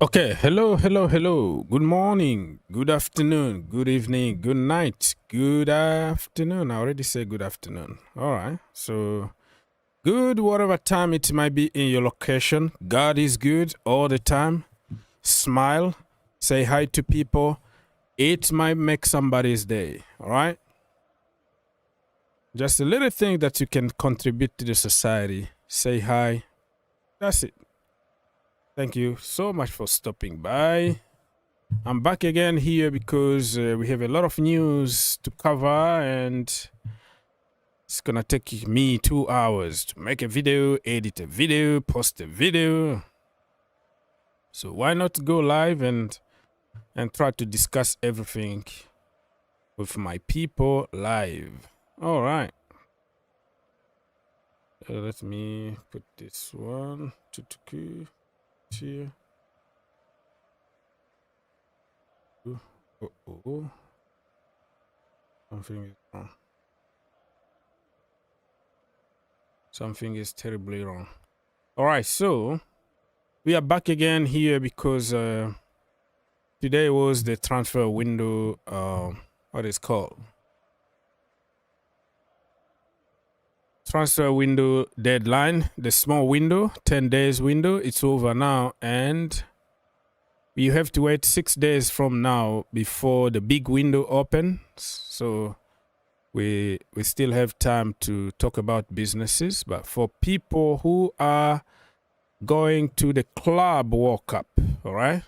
Okay, hello. Good morning, good afternoon, good evening, good night, good afternoon. I already said good afternoon. All right, so good whatever time it might be in your location. God is good all the time. Smile, say hi to people. It might make somebody's day. All right, just a little thing that you can contribute to the society. Say hi. That's it. Thank you so much for stopping by. I'm back again here because we have a lot of news to cover, and it's gonna take me 2 hours to make a video, edit a video, post a video. So why not go live and try to discuss everything with my people live? All right. Let me put this one here. Oh. Something is wrong. Something is terribly wrong. All right, so we are back again here because today was the transfer window, what is called? Transfer window deadline, the small window, 10 days window. It's over now, and you have to wait 6 days from now before the big window opens. So we still have time to talk about businesses. But for people who are going to the club World Cup, all right?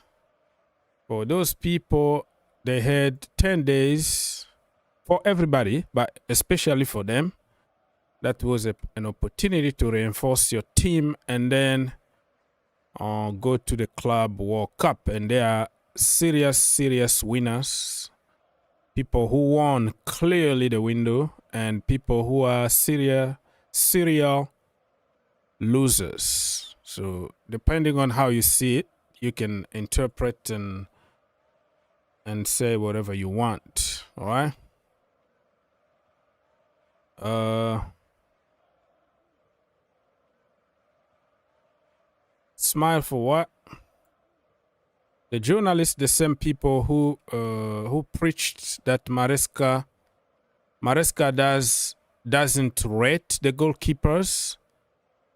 For those people, they had 10 days for everybody, but especially for them. That was an opportunity to reinforce your team and then go to the Club World Cup. And they are serious winners. People who won clearly the window, and people who are serial losers. So depending on how you see it, you can interpret and say whatever you want. All right? Smile for what? The journalists, the same people who preached that Maresca doesn't rate the goalkeepers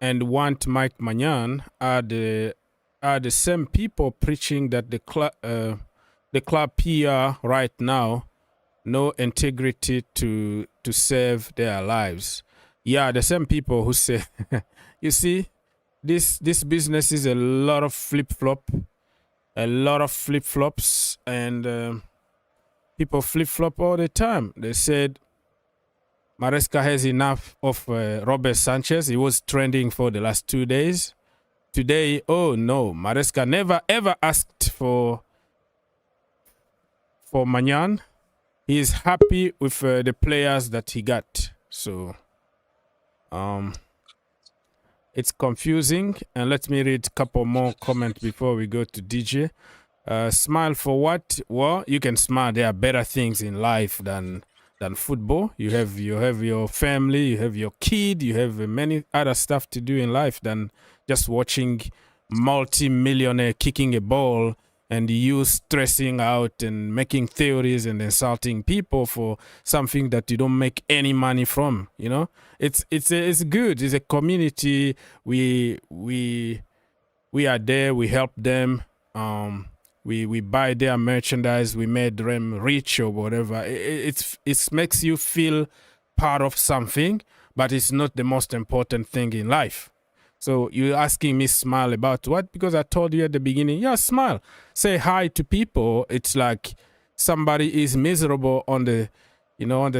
and want Maignan are the same people preaching that the club PR right now no integrity to save their lives. Yeah, the same people who say, you see. This business is a lot of flip-flops, and people flip-flop all the time. They said Maresca has enough of Robert Sanchez. He was trending for the last 2 days. Today, oh no, Maresca never ever asked for Maignan. He is happy with the players that he got. So, it's confusing, and let me read a couple more comments before we go to DJ. Smile for what? Well, you can smile. There are better things in life than football. You have your family, you have your kid, you have many other stuff to do in life than just watching multi-millionaire kicking a ball and you stressing out and making theories and insulting people for something that you don't make any money from. You know, it's good. It's a community. We are there. We help them. We buy their merchandise. We made them rich or whatever. It makes you feel part of something, but it's not the most important thing in life. So you're asking me smile about what? Because I told you at the beginning, yeah, smile. Say hi to people. It's like somebody is miserable on the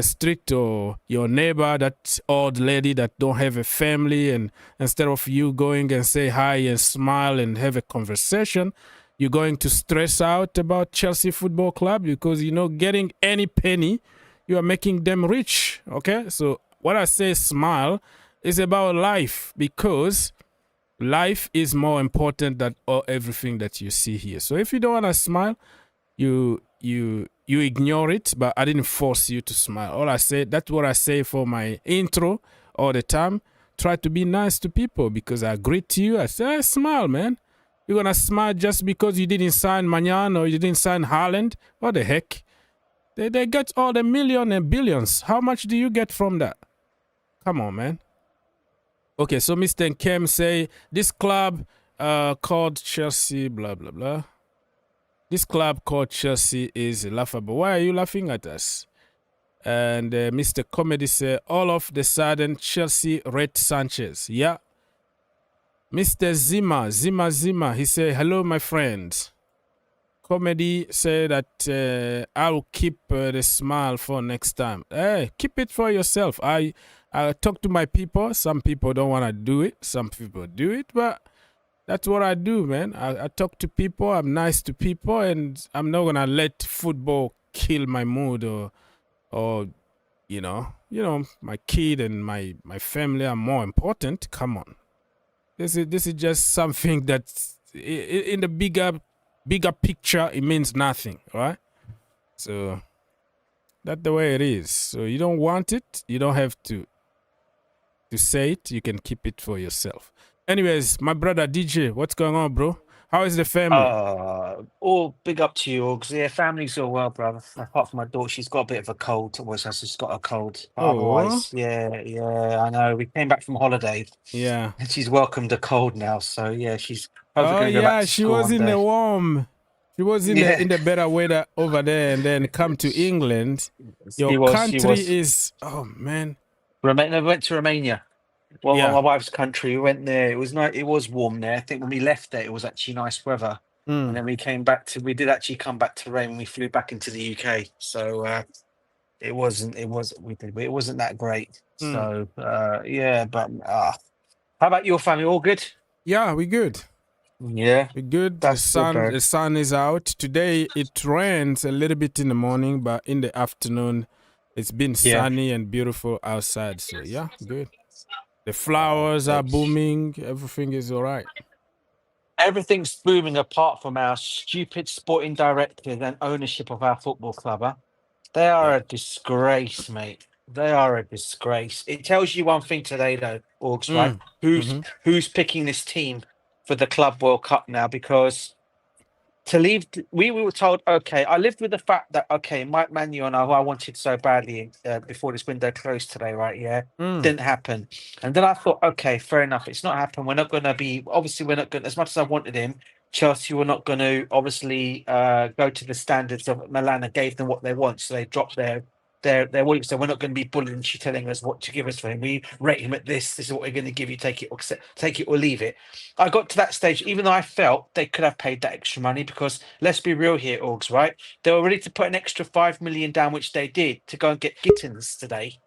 street, or your neighbor, that old lady that don't have a family, and instead of you going and say hi and smile and have a conversation, you're going to stress out about Chelsea Football Club because, getting any penny, you are making them rich, okay? So what I say smile is about life, because life is more important than everything that you see here. So if you don't want to smile, you ignore it, but I didn't force you to smile. All I said, that's what I say for my intro all the time. Try to be nice to people, because I greet you. I say, hey, smile, man. You're gonna smile just because you didn't sign Maignan or you didn't sign Haaland? What the heck? They get all the millions and billions. How much do you get from that? Come on, man. Okay, so Mr. Nkem say this club called Chelsea, blah blah blah. This club called Chelsea is laughable. Why are you laughing at us? And Mr. Comedy say all of the sudden Chelsea rate Sanchez. Yeah. Mr. Zima, he say hello, my friends. Comedy say that I'll keep the smile for next time. Hey, keep it for yourself. I talk to my people. Some people don't want to do it. Some people do it, but that's what I do, man. I talk to people. I'm nice to people, and I'm not gonna let football kill my mood or you know, my kid and my family are more important. Come on, this is just something that's in the bigger picture. It means nothing, right? So that's the way it is. So you don't want it, you don't have to say it. You can keep it for yourself. Anyways, my brother DJ, what's going on, bro? How is the family? All big up to you all, because yeah, family's all well, brother. Apart from my daughter, she's got a bit of a cold. Always has just got a cold. But otherwise, yeah, I know. We came back from holiday. Yeah. And she's welcomed a cold now. So yeah, she's probably Oh going to go back yeah, to she school was one in day. the warm. She was in the better weather over there, and then come to England. Your country is, oh man. We went to Romania. Well, Yeah. my wife's country. We went there. It was nice. It was warm there. I think when we left there, it was actually nice weather. And then we came back to. We did actually come back to rain when we flew back into the UK. So it wasn't. It wasn't that great. So yeah, but how about your family? All good? Yeah, we good. Yeah, we good. The sun is out today. It rains a little bit in the morning, but in the afternoon, it's been sunny and beautiful outside. So yeah, good. The flowers are booming. Everything is all right. Everything's booming apart from our stupid sporting directors and ownership of our football club. Huh? They are a disgrace, mate. They are a disgrace. It tells you one thing today, though, Orgs, right? Who's picking this team for the Club World Cup now? Because to leave, we were told, okay, I lived with the fact that, okay, Maignan, who I wanted so badly before this window closed today, right? Yeah, didn't happen. And then I thought, okay, fair enough. It's not happened. We're not going to be, obviously, we're not going, as much as I wanted him, Chelsea were not going to obviously go to the standards of Milan and gave them what they want. So they dropped their willing. So we're not going to be bullying. She's telling us what to give us for him. We rate him at this. This is what we're going to give you. Take it or leave it. I got to that stage, even though I felt they could have paid that extra money, because let's be real here, Orgs, right? They were ready to put an extra 5 million down, which they did, to go and get Gittens today.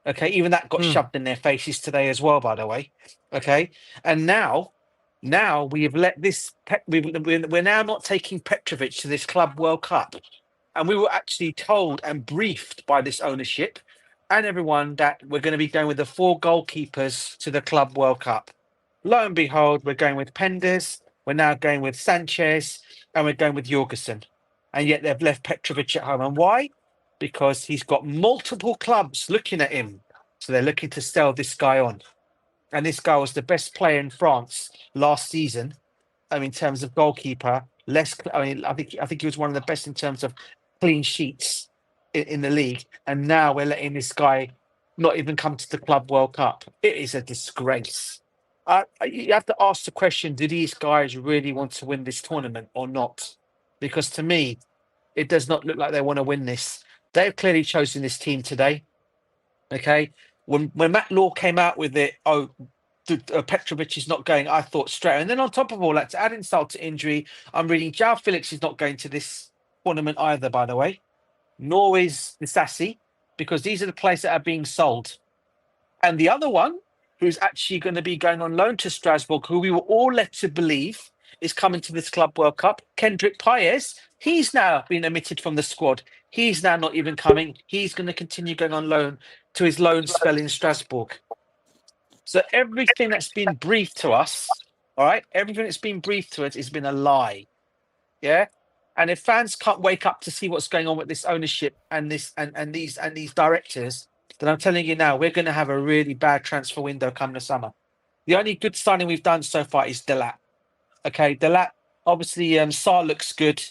Okay, even that got shoved in their faces today as well, by the way. Okay, and now we have let this. We're now not taking Petrovic to this Club World Cup. And we were actually told and briefed by this ownership and everyone that we're going to be going with the 4 goalkeepers to the Club World Cup. Lo and behold, we're going with Penders, we're now going with Sanchez, and we're going with Jorgensen. And yet they've left Petrovic at home. And why? Because he's got multiple clubs looking at him. So they're looking to sell this guy on. And this guy was the best player in France last season. In terms of goalkeeper, I think he was one of the best in terms of clean sheets in the league, and now we're letting this guy not even come to the Club World Cup. It is a disgrace. You have to ask the question, do these guys really want to win this tournament or not? Because to me, it does not look like they want to win this. They've clearly chosen this team today. Okay, when Matt Law came out with it, Petrovic is not going, I thought straight. And then on top of all that, to add insult to injury, I'm reading Joao Felix is not going to this tournament either, by the way, nor is Nisasi, because these are the players that are being sold. And the other one, who's actually going to be going on loan to Strasbourg, who we were all led to believe is coming to this Club World Cup, Kendrick Paez, he's now been omitted from the squad. He's now not even coming. He's going to continue going on loan to his loan spell in Strasbourg. So everything that's been briefed to us, all right, everything that's been briefed to us has been a lie. Yeah. And if fans can't wake up to see what's going on with this ownership and these directors, then I'm telling you now, we're going to have a really bad transfer window come the summer. The only good signing we've done so far is Delap. Okay, Delap Obviously, Sarr looks good.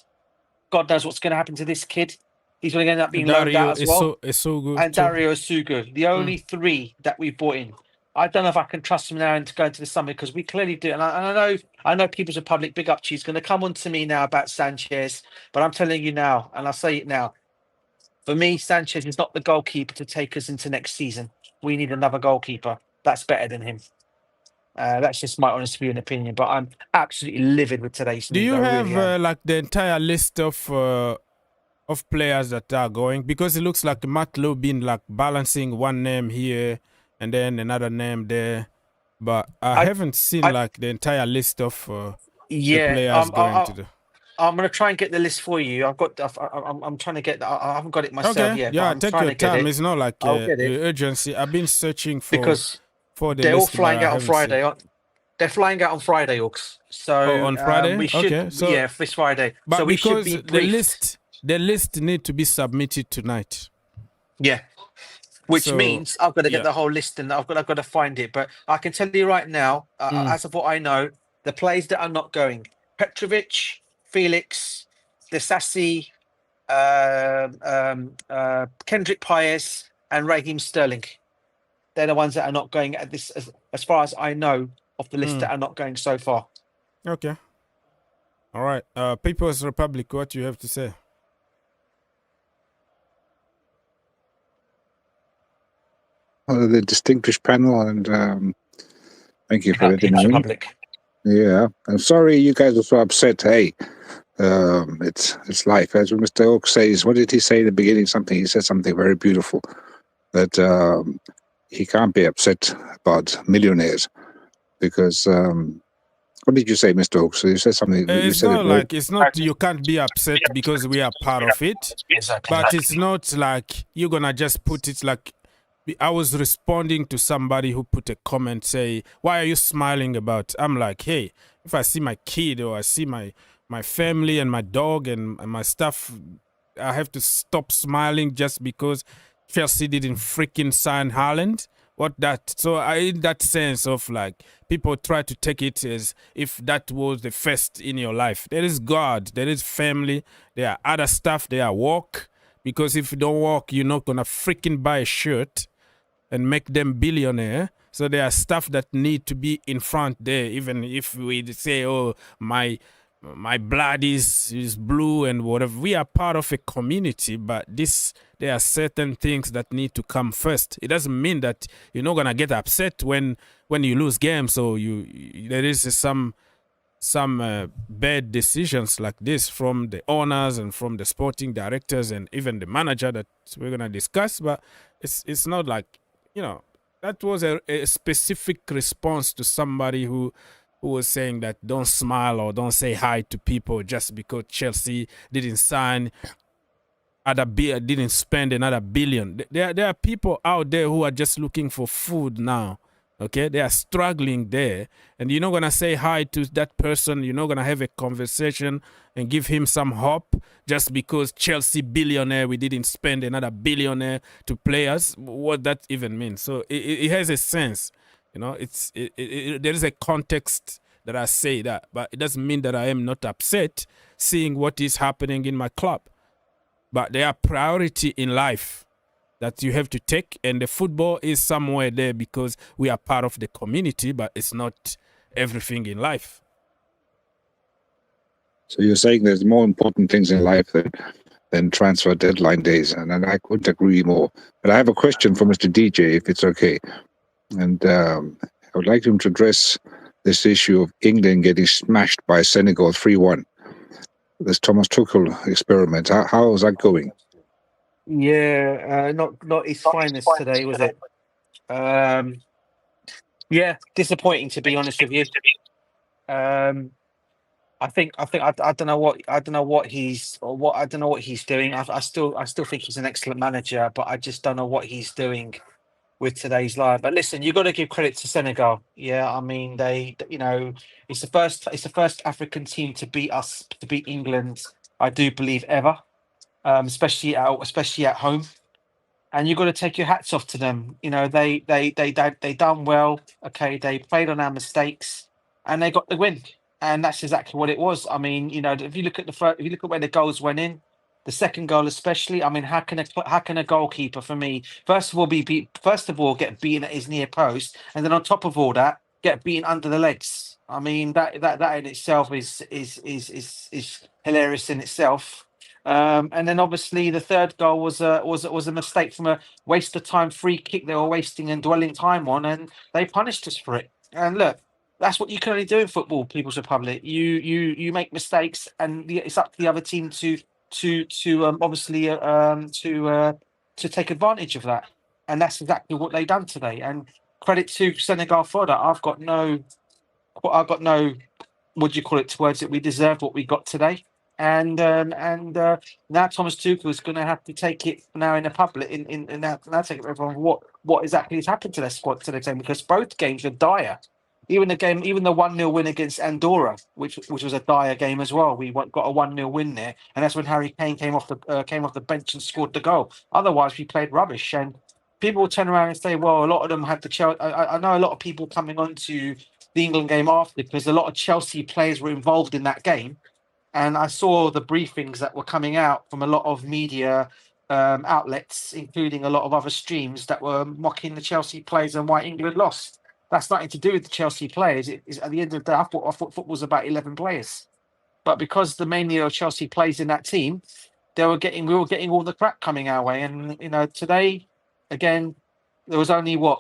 God knows what's going to happen to this kid. He's going to end up being loaned Dario out as well. is so good And too. Dario Sugu, the only three that we brought in. I don't know if I can trust him now into going to the summit because we clearly do. And I know People's Republic, big up to you, is going to come on to me now about Sanchez. But I'm telling you now, and I'll say it now. For me, Sanchez is not the goalkeeper to take us into next season. We need another goalkeeper that's better than him. That's just my honest view and opinion. But I'm absolutely livid with today's Do news. you I have really am. like the entire list of players that are going? Because it looks like Matlow been like balancing one name here and then another name there, but I haven't seen I- like the entire list of the Yeah, players going to the. I'm going to try and get the list for you. I'm trying to get. I haven't got it myself Okay, yet, yeah, but I'm take trying your to get time. it. It's not like I'll get it urgency. I've been searching because for the they're all list, but flying I out on haven't seen. Friday. They're flying out on Friday, Orcs. So Oh, on Friday? we should. Okay, so Yeah, this Friday. but So we should because be briefed. the list need to be submitted tonight. Yeah. Which So, means I've got to yeah. get the whole list and I've got to find it. But I can tell you right now, as of what I know, the players that are not going: Petrovic, Felix, Desassi, Kendrick Paez, and Raheem Sterling. They're the ones that are not going at this, as far as I know, of the list that are not going so far. Okay. All right. People's Republic, what you have to say? The distinguished panel, and thank you for letting me in. Republic. Yeah, I'm sorry you guys are so upset. Hey, it's life. As Mr. Oak says, what did he say in the beginning? Something he said something very beautiful, that he can't be upset about millionaires because. What did you say, Mr. Oak? So you said something. It's not like it's not you can't be upset because we are part of it, Exactly. but it's not like you're gonna just put it like. I was responding to somebody who put a comment, say, "Why are you smiling about?" I'm like, "Hey, if I see my kid or I see my family and my dog and my stuff, I have to stop smiling just because Chelsea didn't freaking sign Haaland." What that? So in that sense of like people try to take it as if that was the first in your life. There is God, there is family, there are other stuff, there are work. Because if you don't work, you're not gonna freaking buy a shirt and make them billionaire. So there are stuff that need to be in front there. Even if we say, "Oh, my blood is blue," and whatever, we are part of a community, but there are certain things that need to come first. It doesn't mean that you're not gonna get upset when you lose games. So there is some bad decisions like this from the owners and from the sporting directors and even the manager that we're gonna discuss. But it's not like, that was a specific response to somebody who was saying that don't smile or don't say hi to people just because Chelsea didn't didn't spend another billion. There are people out there who are just looking for food now. Okay, they are struggling there, and you're not gonna say hi to that person. You're not gonna have a conversation and give him some hope just because Chelsea billionaire, we didn't spend another billionaire to players. What that even means? So it has a sense, there is a context that I say that, but it doesn't mean that I am not upset seeing what is happening in my club. But there are priority in life that you have to take, and the football is somewhere there because we are part of the community, but it's not everything in life. So you're saying there's more important things in life than transfer deadline days, and I couldn't agree more. But I have a question for Mr. DJ, if it's okay. And I would like him to address this issue of England getting smashed by Senegal 3-1. This Thomas Tuchel experiment. How is that going? Yeah, not his finest today, was it? Yeah, disappointing to be honest with you. I don't know what he's doing. I still think he's an excellent manager, but I just don't know what he's doing with today's live. But listen, you've got to give credit to Senegal. Yeah, I mean it's the first African team to beat England, I do believe, ever. Especially at home. And you've got to take your hats off to them. They done well. Okay, they played on our mistakes, and they got the win. And that's exactly what it was. I mean, you know, if you look at if you look at where the goals went in, the second goal especially. I mean, how can a goalkeeper, for me, first of all get beaten at his near post, and then on top of all that, get beaten under the legs. I mean, that in itself is hilarious in itself. And then obviously the third goal was a mistake from a waste of time free kick they were wasting and dwelling time on, and they punished us for it. And look, that's what you can only do in football, People's Republic. You make mistakes, and it's up to the other team to take advantage of that, and that's exactly what they done today. And credit to Senegal for that. I've got no what do you call it, words that we deserved what we got today. And now Thomas Tuchel is going to have to take it now in the public in now take it from what exactly has happened to their squad today, because both games were dire. Even the 1-0 win against Andorra, which was a dire game as well. We got a 1-0 win there, and that's when Harry Kane came off the bench and scored the goal. Otherwise, we played rubbish. And people will turn around and say, "Well, a lot of them had the Chelsea." I know a lot of people coming on to the England game after, because a lot of Chelsea players were involved in that game, and I saw the briefings that were coming out from a lot of media outlets, including a lot of other streams, that were mocking the Chelsea players and why England lost. That's nothing to do with the Chelsea players. It's, at the end of the day, I thought football was about 11 players, but because the mainly of Chelsea players in that team, we were getting all the crap coming our way. And you know, today, again, there was only Levi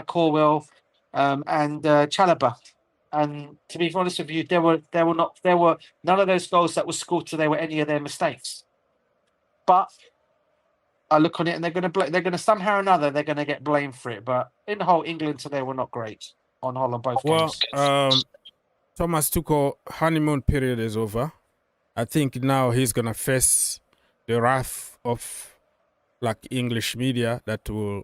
Corwell and Chalobah. And to be honest with you, there were none of those goals that were scored today were any of their mistakes. But I look on it, and they're going to somehow or another they're going to get blamed for it. But in the whole, England today were not great on both games. Thomas Tuchel honeymoon period is over. I think now he's gonna face the wrath of English media that will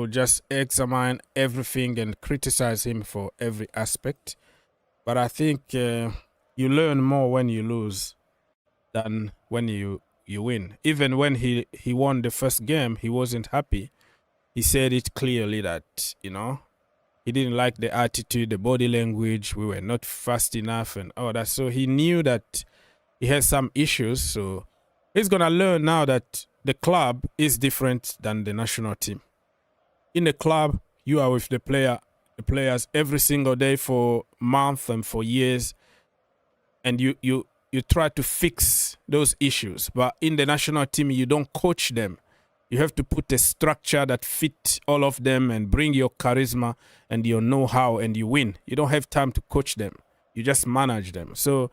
just examine everything and criticize him for every aspect. But I think you learn more when you lose than when you win. Even when he won the first game, he wasn't happy. He said it clearly that, you know, he didn't like the attitude, the body language. We were not fast enough and all that. So he knew that he has some issues. So he's going to learn now that the club is different than the national team. In the club, you are with the players every single day for months and for years. And you try to fix those issues. But in the national team, you don't coach them. You have to put a structure that fits all of them and bring your charisma and your know-how, and you win. You don't have time to coach them. You just manage them. So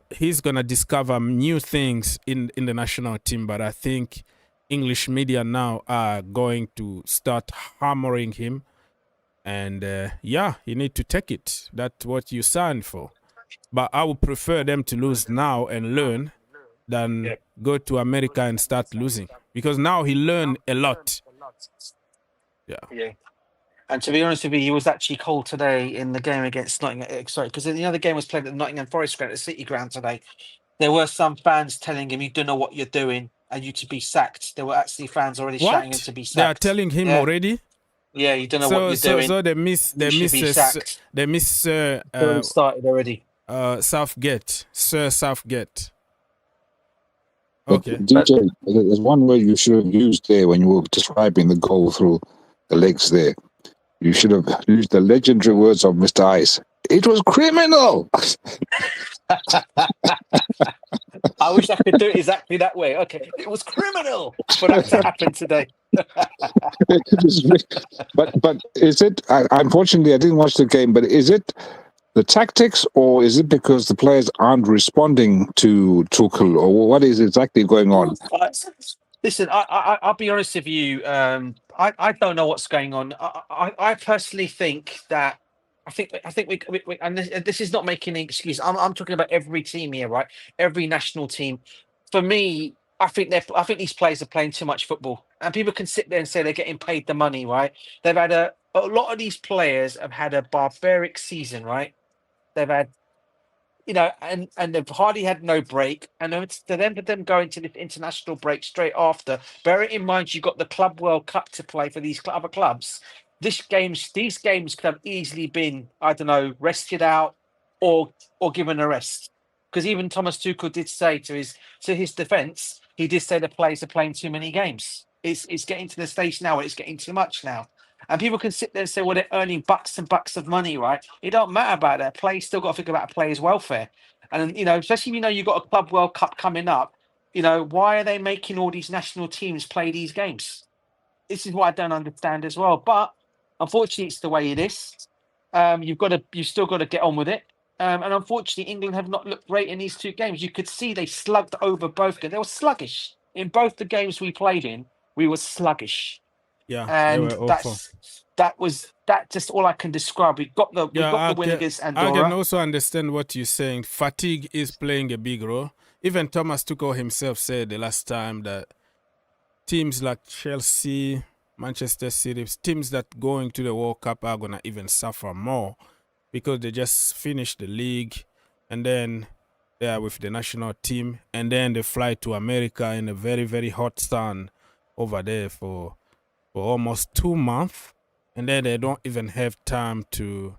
he's going to discover new things in the national team. But I think English media now are going to start hammering him. And you need to take it. That's what you signed for. But I would prefer them to lose now and learn than go to America and start losing. Because now he learned a lot. Yeah. And to be honest with you, he was actually cold today in the game against Nottingham. Sorry, because the other game was played at the Nottingham Forest ground, at the City ground today. There were some fans telling him, "You don't know what you're doing, and you to be sacked." There were actually fans already shouting him to be sacked. They are telling him already? Yeah, you don't know what you're doing. So they miss started already. Southgate, Sir Southgate. Okay. DJ, there's one word you should have used there when you were describing the goal through the legs there. You should have used the legendary words of Mr. Ice. It was criminal! I wish I could do it exactly that way. Okay, it was criminal for that to happen today. But is it, unfortunately, I didn't watch the game, but is it the tactics, or is it because the players aren't responding to Tuchel, or what is exactly going on? Listen, I'll be honest with you. I don't know what's going on. I personally think that I think we and this is not making an excuse. I'm talking about every team here, right? Every national team. For me, I think these players are playing too much football, and people can sit there and say they're getting paid the money, right? They've had a lot of these players have had a barbaric season, right? They've had, you know, and they've hardly had no break, and it's to them going to the international break straight after. Bear it in mind, you've got the Club World Cup to play for these other clubs. these games could have easily been, I don't know, rested out or given a rest. Because even Thomas Tuchel did say to his defence, he did say the players are playing too many games. It's getting to the stage now where it's getting too much now. And people can sit there and say, well, they're earning bucks and bucks of money, right? It don't matter about that. Players still got to think about a player's welfare. And, you know, especially, you know, you've got a Club World Cup coming up, you know, why are they making all these national teams play these games? This is what I don't understand as well. But unfortunately, it's the way it is. You've still got to get on with it. And unfortunately, England have not looked great in these two games. You could see they slugged over both games. They were sluggish. In both the games we played in, we were sluggish. Yeah, And they were awful. that's just all I can describe. We got the win against Andorra. I can also understand what you're saying. Fatigue is playing a big role. Even Thomas Tuchel himself said the last time that teams like Chelsea, Manchester City, teams that going to the World Cup are gonna even suffer more because they just finished the league and then they are with the national team and then they fly to America in a very, very hot sun over there for almost 2 months, and then they don't even have time to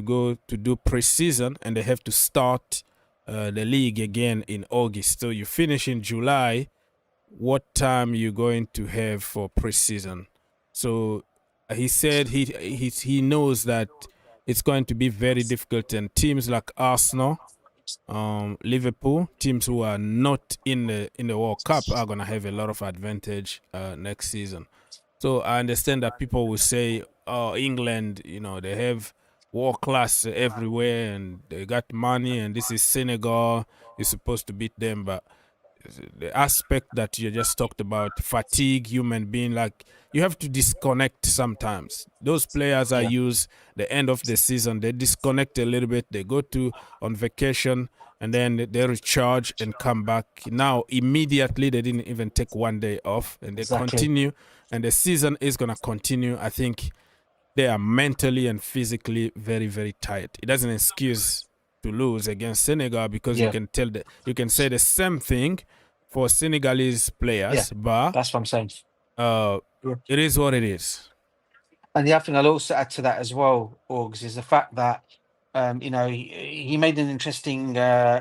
go to do preseason, and they have to start the league again in August. So you finish in July. What time you going to have for preseason? So he said he knows that it's going to be very difficult, and teams like Arsenal, Liverpool, teams who are not in the World Cup are gonna have a lot of advantage next season. So I understand that people will say, "Oh, England, you know, they have world class everywhere, and they got money, and this is Senegal. You're supposed to beat them." But the aspect that you just talked about, fatigue, human being, like you have to disconnect sometimes. Those players I use the end of the season, they disconnect a little bit. They go on vacation and then they recharge and come back. Now immediately they didn't even take 1 day off, and they continue, and the season is gonna continue. I think they are mentally and physically very, very tired. It doesn't excuse to lose against Senegal because you can say the same thing for Senegalese players, but that's what I'm saying. It is what it is. And the other thing I'll also add to that as well, Orgs, is the fact that you know, he made an interesting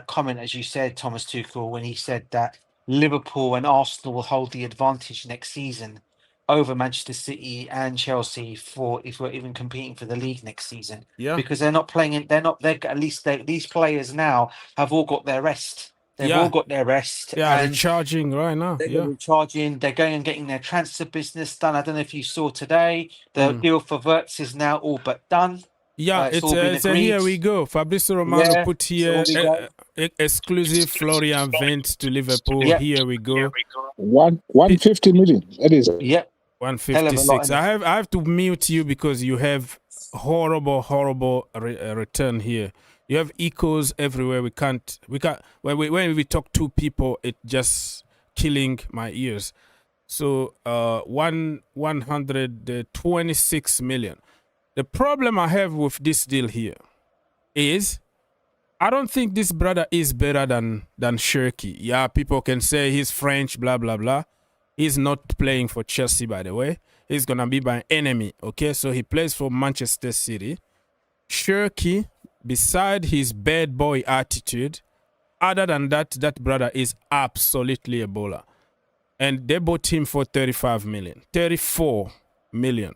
comment, as you said, Thomas Tuchel, when he said that Liverpool and Arsenal will hold the advantage next season over Manchester City and Chelsea if we're even competing for the league next season. Yeah, because they're not playing. These players now have all got their rest. They've all got their rest. Yeah, and recharging right now. they're recharging. They're going and getting their transfer business done. I don't know if you saw today, the deal for Wirtz is now all but done. Yeah, it's here we go. Fabrizio Romano put here exclusive Florian Wirtz to Liverpool. Yeah. Here we go. 150 million. That is. Yep. 156. I have to mute you because you have horrible return here. You have echoes everywhere. We can't. When we talk to people, it just killing my ears. So 126 million. The problem I have with this deal here is I don't think this brother is better than Cherki. Yeah, people can say he's French, blah, blah, blah. He's not playing for Chelsea, by the way. He's going to be my enemy, okay? So he plays for Manchester City. Cherki, beside his bad boy attitude, other than that, that brother is absolutely a bowler. And they bought him for 34 million.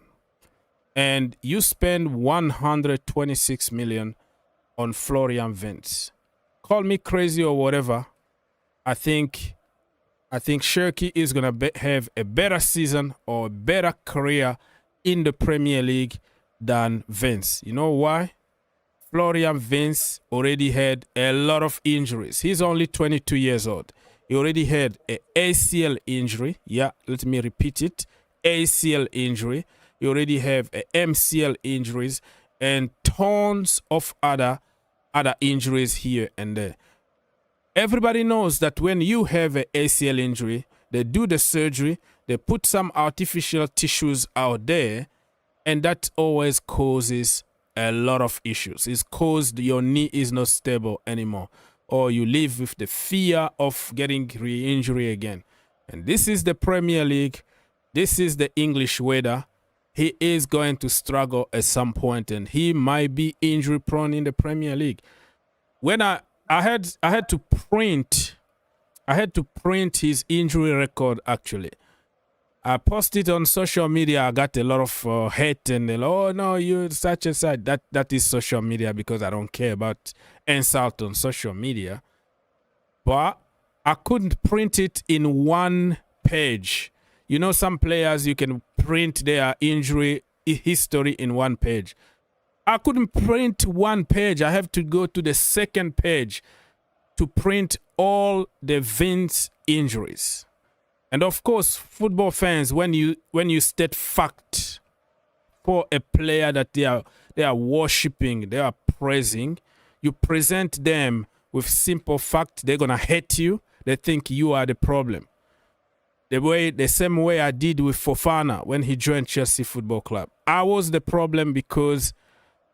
And you spend 126 million on Florian Wirtz. Call me crazy or whatever. I think Cherki is gonna have a better season or a better career in the Premier League than Wirtz. You know why? Florian Wirtz already had a lot of injuries. He's only 22 years old. He already had an ACL injury. Yeah, let me repeat it. ACL injury. You already have MCL injuries and tons of other injuries here and there. Everybody knows that when you have an ACL injury, they do the surgery, they put some artificial tissues out there, and that always causes a lot of issues. It's caused your knee is not stable anymore, or you live with the fear of getting re-injury again. And this is the Premier League. This is the English weather. he is going to struggle at some point, and he might be injury prone in the Premier League. When I had to print his injury record. Actually, I posted on social media. I got a lot of hate and oh no, you such and such. That is social media, because I don't care about insult on social media. But I couldn't print it in one page. You know, some players you can print their injury history in one page. I couldn't print one page. I have to go to the second page to print all the Vince injuries. And of course, football fans, when you state fact for a player that they are worshiping, they are praising, you present them with simple fact, they're gonna hate you. They think you are the problem. The same way I did with Fofana when he joined Chelsea Football Club. I was the problem because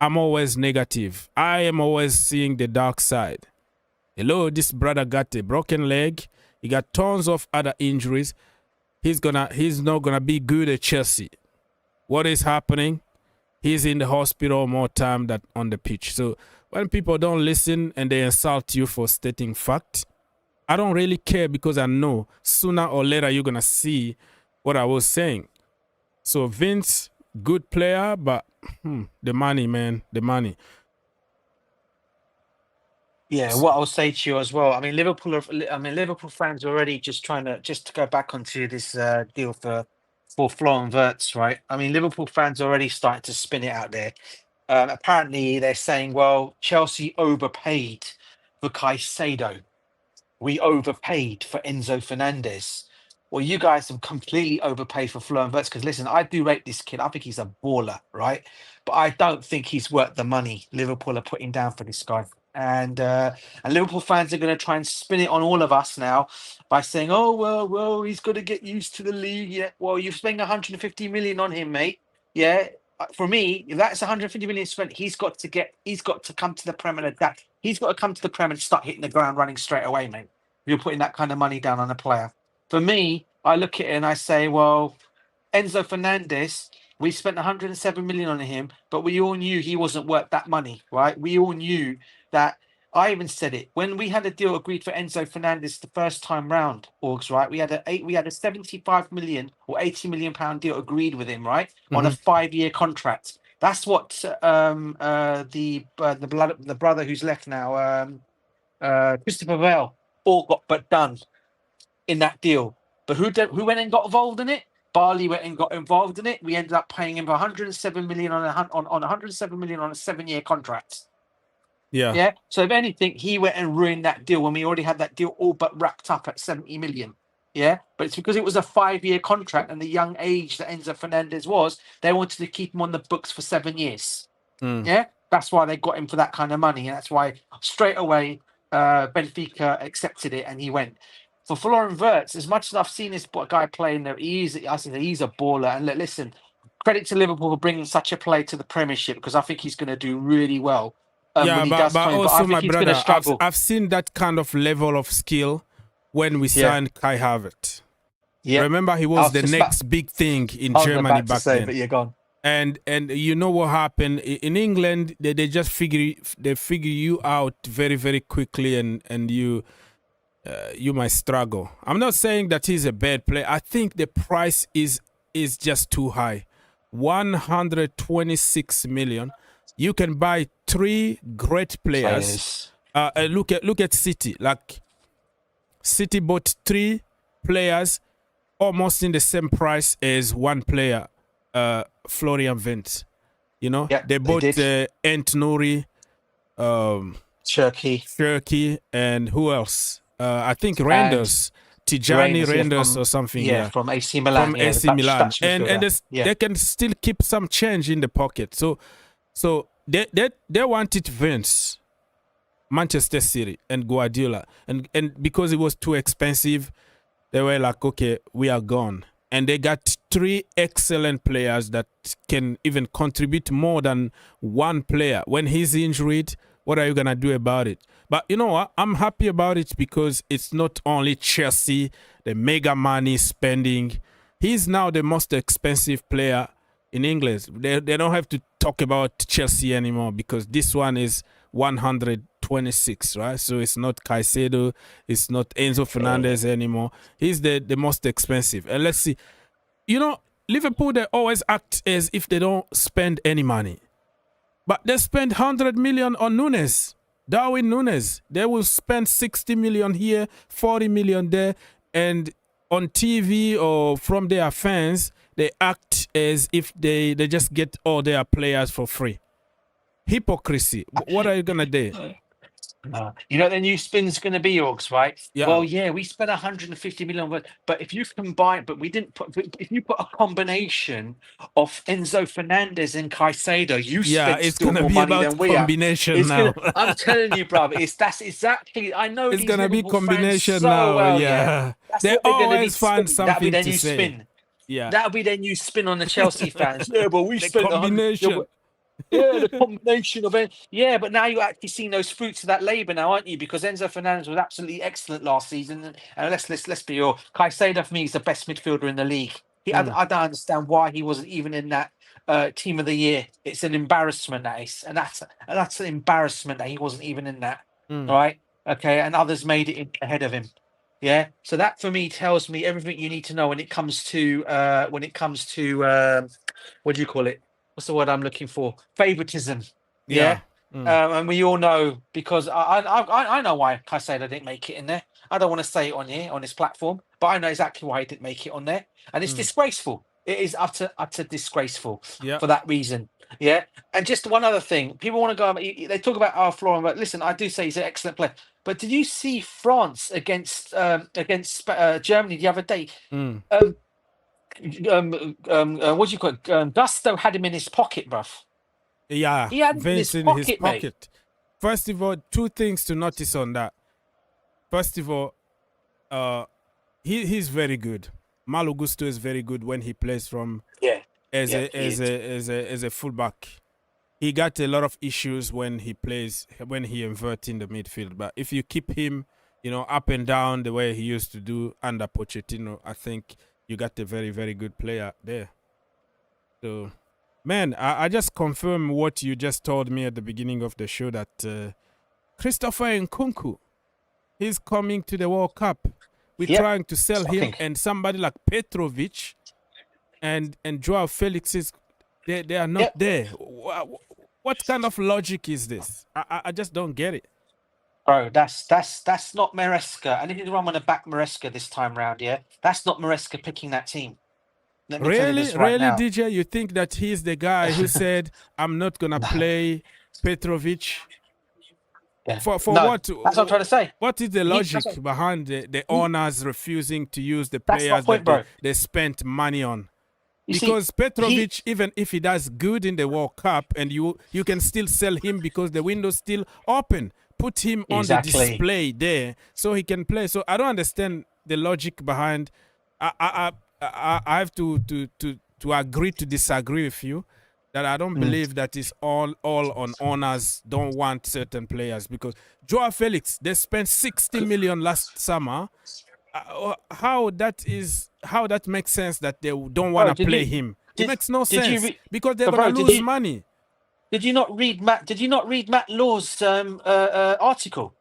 I'm always negative. I am always seeing the dark side. Hello, this brother got a broken leg. He got tons of other injuries. He's not gonna be good at Chelsea. What is happening? He's in the hospital more time than on the pitch. So when people don't listen and they insult you for stating fact, I don't really care, because I know sooner or later you're gonna see what I was saying. So Vince, good player, but the money, man, the money. Yeah, what I'll say to you as well. I mean, Liverpool fans are already just trying to go back onto this deal for Florian Wirtz, right? I mean, Liverpool fans are already starting to spin it out there. Apparently, they're saying, well, Chelsea overpaid for Caicedo. We overpaid for Enzo Fernandez. Well, you guys have completely overpaid for Florian Wirtz, because listen, I do rate this kid. I think he's a baller, right? But I don't think he's worth the money Liverpool are putting down for this guy. And Liverpool fans are going to try and spin it on all of us now by saying, oh, well, he's got to get used to the league. Yeah, well, you've spent 150 million on him, mate. Yeah, for me, if that's 150 million spent, he's got to come to the Premier League. He's got to come to the Premier and start hitting the ground running straight away, mate. You're putting that kind of money down on a player. For me, I look at it and I say, well, Enzo Fernandez, we spent 107 million on him, but we all knew he wasn't worth that money, right? We all knew that. I even said it when we had a deal agreed for Enzo Fernandez the first time round, Orgs, right? We had a 75 million or 80 million pound deal agreed with him, right? On a 5-year contract. That's what the brother who's left now, Christopher Bell, all got but done in that deal. But who went and got involved in it? Barley went and got involved in it. We ended up paying him 107 million on 107 million on a 7-year contract. Yeah. Yeah. So if anything, he went and ruined that deal when we already had that deal all but wrapped up at 70 million. Yeah. But it's because it was a 5-year contract and the young age that Enzo Fernandez was, they wanted to keep him on the books for 7 years. Yeah. That's why they got him for that kind of money. And that's why straight away Benfica accepted it and he went. For Florian Wirtz, as much as I've seen this guy playing there, he's a baller. And listen, credit to Liverpool for bringing such a player to the Premiership, because I think he's going to do really well. Yeah, but also, my brother, I've seen that kind of level of skill when we signed Kai Havertz. Yeah. Remember, he was the next big thing in Germany back then. But you're gone. And you know what happened in England? They just figure you out very, very quickly, and you might struggle. I'm not saying that he's a bad player. I think the price is just too high. 126 million. You can buy 3 great players. Look at City. Like, City bought 3 players almost in the same price as one player, Florian Wirtz. You know, they bought Ait-Nouri, Cherki, and who else? I think Reijnders. Tijjani, Reijnders or something. Yeah, from AC Milan. From AC Milan. And they can still keep some change in the pocket. So they wanted Vince, Manchester City, and Guardiola, and because it was too expensive, they were like, okay, we are gone. And they got 3 excellent players that can even contribute more than one player. When he's injured, what are you gonna do about it? But you know what? I'm happy about it because it's not only Chelsea, the mega money spending. He's now the most expensive player in English. They don't have to talk about Chelsea anymore because this one is 126, right? So it's not Caicedo, it's not Enzo Fernandez anymore. He's the most expensive. And let's see, you know, Liverpool, they always act as if they don't spend any money. But they spend 100 million on Nunes, Darwin Nunes. They will spend 60 million here, 40 million there. And on TV or from their fans, they act as if they just get all their players for free. Hypocrisy. What are you going to do? You know the new spin's going to be, Orgs, right? Yeah. Well, yeah, we spent 150 million, but if you combine, but we didn't put. If you put a combination of Enzo Fernandez and Caicedo, you spent it's still gonna more be money about than we are. combination It's now. I'm telling you, brother, that's exactly. I know It's these gonna be Liverpool fans combination so now. well, yeah. That's They what they're gonna be always find spinning. That'll be something their to new say. spin. Yeah. That'll be their new spin on the Chelsea fans. Yeah, but we The spent combination. Yeah, the combination of it. Yeah, but now you're actually seeing those fruits of that labour now, aren't you? Because Enzo Fernandez was absolutely excellent last season. And let's be real. Caicedo for me is the best midfielder in the league. I don't understand why he wasn't even in that team of the year. It's an embarrassment, that is, and that's an embarrassment that he wasn't even in that. All right, okay, and others made it in ahead of him. Yeah, so that for me tells me everything you need to know when it comes to what do you call it? What's the word I'm looking for? Favoritism. Yeah. And we all know, because I know why Caicedo didn't make it in there. I don't want to say it on here on this platform, but I know exactly why he didn't make it on there, and it's disgraceful. It is utter disgraceful for that reason. Yeah. And just one other thing, people want to go. They talk about Florian, but listen, I do say he's an excellent player. But did you see France against Germany the other day? What do you call it? Gusto had him in his pocket, bruv. Yeah, he had Vince in his pocket. Mate. First of all, two things to notice on that. First of all, he's very good. Malo Gusto is very good when he plays from as a fullback. He got a lot of issues when he inverts in the midfield. But if you keep him, up and down the way he used to do under Pochettino, I think you got a very, very good player there. So, man, I just confirm what you just told me at the beginning of the show, that Christopher Nkunku, he's coming to the World Cup. We're trying to sell him, and somebody like Petrovic and Joao Felix, they are not there. What kind of logic is this? I just don't get it. Bro, that's not Maresca. And this is why I'm going to back Maresca this time round, yeah? That's not Maresca picking that team. Really, DJ, you think that he's the guy who said, I'm not going to play Petrovic? Yeah. For no, what? That's what I'm trying to say. What is the logic behind the owners refusing to use the players that they spent money on? Because Petrovic, even if he does good in the World Cup, and you can still sell him because the window's still open. Put him on the display there so he can play. So I don't understand the logic behind. I have to agree to disagree with you, that I don't believe that is all on owners don't want certain players, because Joao Felix, they spent 60 million last summer. How that makes sense that they don't want to play him? It makes no sense because they're going to lose money. Did you not read Matt Law's article?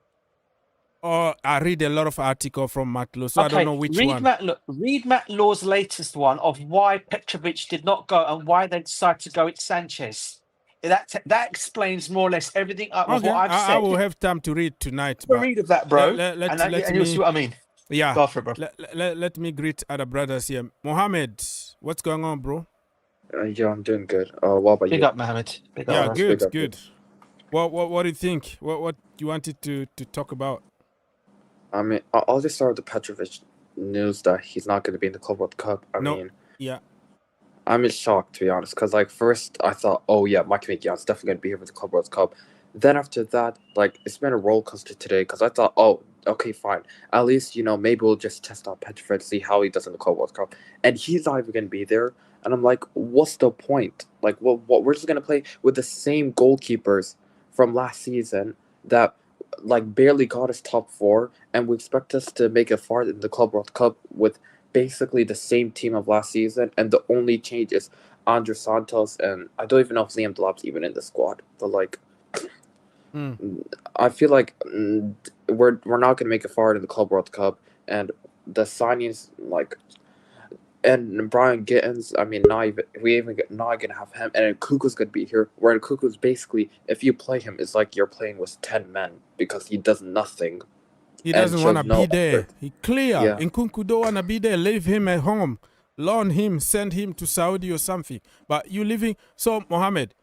Oh, I read a lot of articles from Matt Law, so I don't know which one. Read Matt Law's latest one of why Petrovic did not go and why they decided to go with Sanchez. That explains more or less everything of what I've said. I will have time to read tonight. Read of that, bro. And you'll see what I mean. Yeah. Go for it, bro. Let me greet other brothers here. Mohammed, what's going on, bro? Yeah, I'm doing good. What about you? Big up, Mohammed. Good. What do you think? What you wanted to talk about? I mean, I'll just start with the Petrovic news that he's not going to be in the Club World Cup. I'm in shock, to be honest, because first I thought, Mike Maignan definitely going to be here for the Club World Cup. Then after that, it's been a roller coaster today, because I thought, okay, fine. At least, maybe we'll just test out Petrovic, see how he does in the Club World Cup. And he's not even going to be there. And I'm like, what's the point? We're just going to play with the same goalkeepers from last season that, barely got us top 4. And we expect us to make it far in the Club World Cup with basically the same team of last season. And the only change is Andrew Santos, and I don't even know if Liam Delap's even in the squad. But like, I feel like we're not gonna make it forward in the Club World Cup, and the signings like, and Brian Gittens. I mean, not gonna have him, and Kuku's gonna be here. Where Kuku's basically, if you play him, it's like you're playing with 10 men because he does nothing. He doesn't want to be there. Effort. He clear. Yeah. Nkunku don't want to be there. Leave him at home. Loan him. Send him to Saudi or something. But you living. So, Mohammed,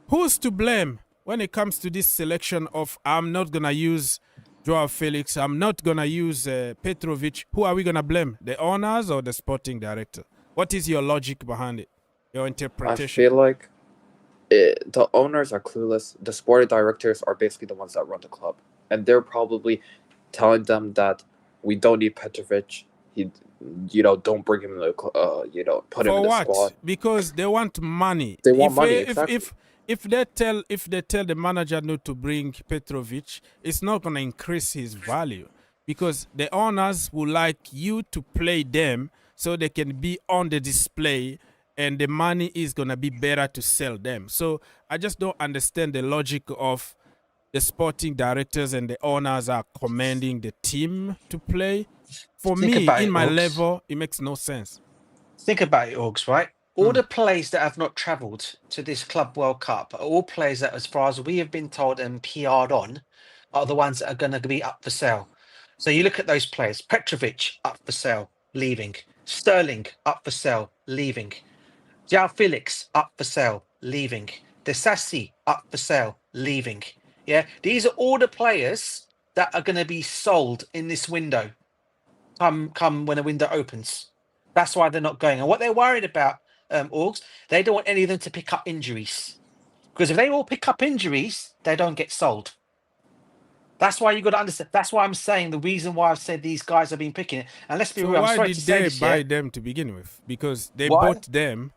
who's to blame when it comes to this selection of I'm not going to use Joao Felix, I'm not going to use Petrovic? Who are we going to blame? The owners or the sporting director? What is your logic behind it? Your interpretation? I feel like the owners are clueless. The sporting directors are basically the ones that run the club. And they're probably telling them that we don't need Petrovic. Don't bring him in the, put him in the squad. Because they want money. They want money. Exactly. If they tell the manager not to bring Petrovic, it's not going to increase his value, because the owners would like you to play them so they can be on the display, and the money is going to be better to sell them. So I just don't understand the logic of the sporting directors and the owners are commanding the team to play. For me, in my level, it makes no sense. Think about it, Augs, right? All the players that have not travelled to this Club World Cup are all players that, as far as we have been told and PR'd on, are the ones that are going to be up for sale. So you look at those players. Petrovic, up for sale, leaving. Sterling, up for sale, leaving. Joao Felix, up for sale, leaving. Desassi, up for sale, leaving. Yeah, these are all the players that are going to be sold in this window. Come when the window opens. That's why they're not going. And what they're worried about, Augs, they don't want any of them to pick up injuries. Because if they all pick up injuries, they don't get sold. That's why you got to understand. That's why I'm saying the reason why I've said these guys have been picking it. And let's be real. I'm sorry to say this, why did they buy them to begin with? Because they bought them.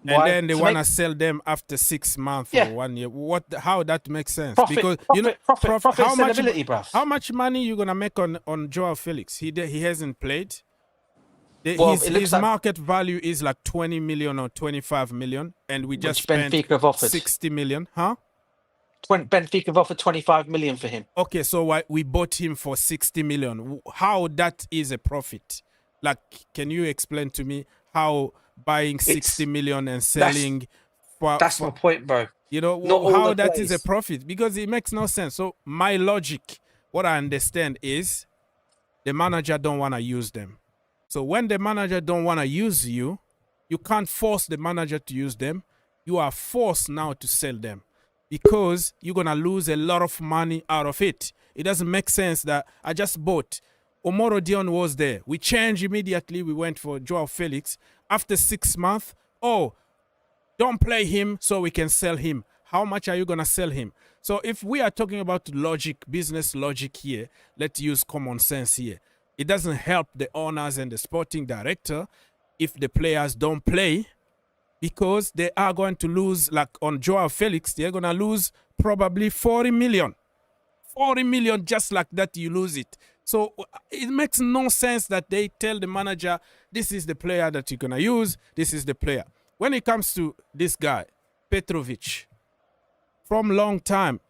And then they want to sell them after 6 months or 1 year. How that makes sense? Profit, sellability, bruv. How much money you gonna make on Joao Felix? He hasn't played. His market value is like 20 million or 25 million, and we just spent 60 million, huh? Benfica have offered 25 million for him. Okay, so we bought him for 60 million. How that is a profit? Like, can you explain to me how buying 60 million and selling? That's my point, bro. You know how that is a profit, because it makes no sense. So my logic, what I understand is, the manager don't want to use them. So when the manager don't want to use you, you can't force the manager to use them. You are forced now to sell them, because you're going to lose a lot of money out of it. It doesn't make sense that I just bought. Omoro Dion was there. We changed immediately. We went for Joao Felix. After 6 months, don't play him so we can sell him. How much are you going to sell him? So if we are talking about logic, business logic here, let's use common sense here. It doesn't help the owners and the sporting director if the players don't play, because they are going to lose, like on Joao Felix, they're going to lose probably 40 million. 40 million, just like that, you lose it. So it makes no sense that they tell the manager, this is the player that you're going to use, this is the player. When it comes to this guy, Petrovic, from long time,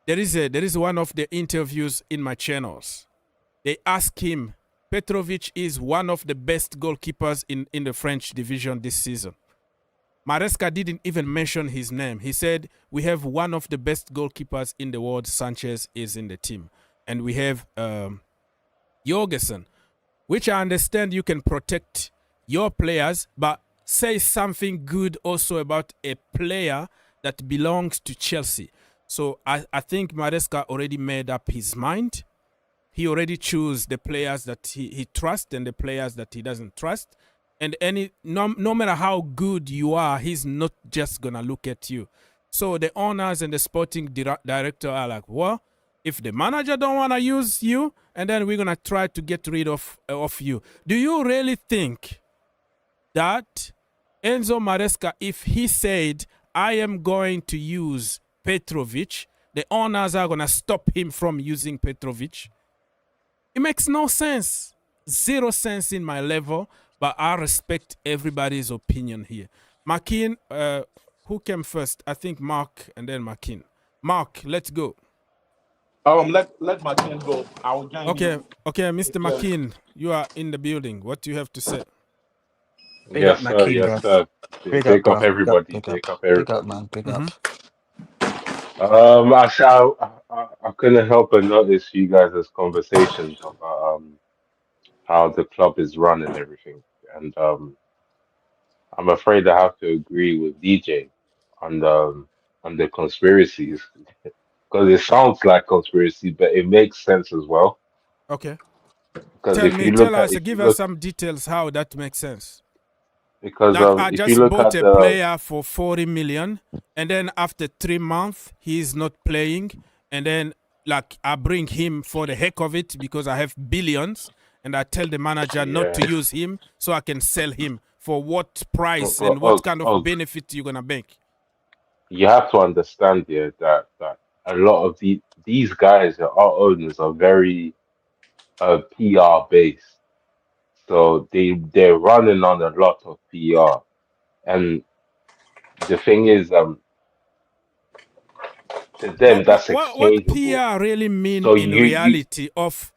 there is one of the interviews in my channels. They ask him, Petrovic is one of the best goalkeepers in the French division this season. Maresca didn't even mention his name. He said, we have one of the best goalkeepers in the world. Sanchez is in the team. And we have Jorgensen, which I understand you can protect your players, but say something good also about a player that belongs to Chelsea. So I think Maresca already made up his mind. He already chose the players that he trusts and the players that he doesn't trust. And no matter how good you are, he's not just going to look at you. So the owners and the sporting director are like, well, if the manager don't want to use you, and then we're going to try to get rid of you. Do you really think that Enzo Maresca, if he said, I am going to use Petrovic, the owners are going to stop him from using Petrovic? It makes no sense. Zero sense in my level. but I respect everybody's opinion here. Makin, who came first? I think Mark and then Makin. Mark, let's go. Let Makin go. I will join you. Okay, Mr. Makin, you are in the building. What do you have to say? Big up, Makin, yes, bro. sir. Big up everybody. Big up everybody. Big up, man. Big up. I couldn't help but notice you guys' conversations about how the club is run and everything, and I'm afraid I have to agree with DJ on the conspiracies because it sounds like conspiracy, but it makes sense as well. Okay. Because Give us some details how that makes sense. Because like I if just you look bought at a player for 40 million, and then after 3 months he is not playing, and then like I bring him for the heck of it because I have billions, and I tell the manager not to use him so I can sell him for what price and what kind of benefit you're gonna make. You have to understand here that a lot of these guys, our owners, are very PR based. So they're running on a lot of PR, and the thing is, to them that's What exchangeable. PR really mean So in reality of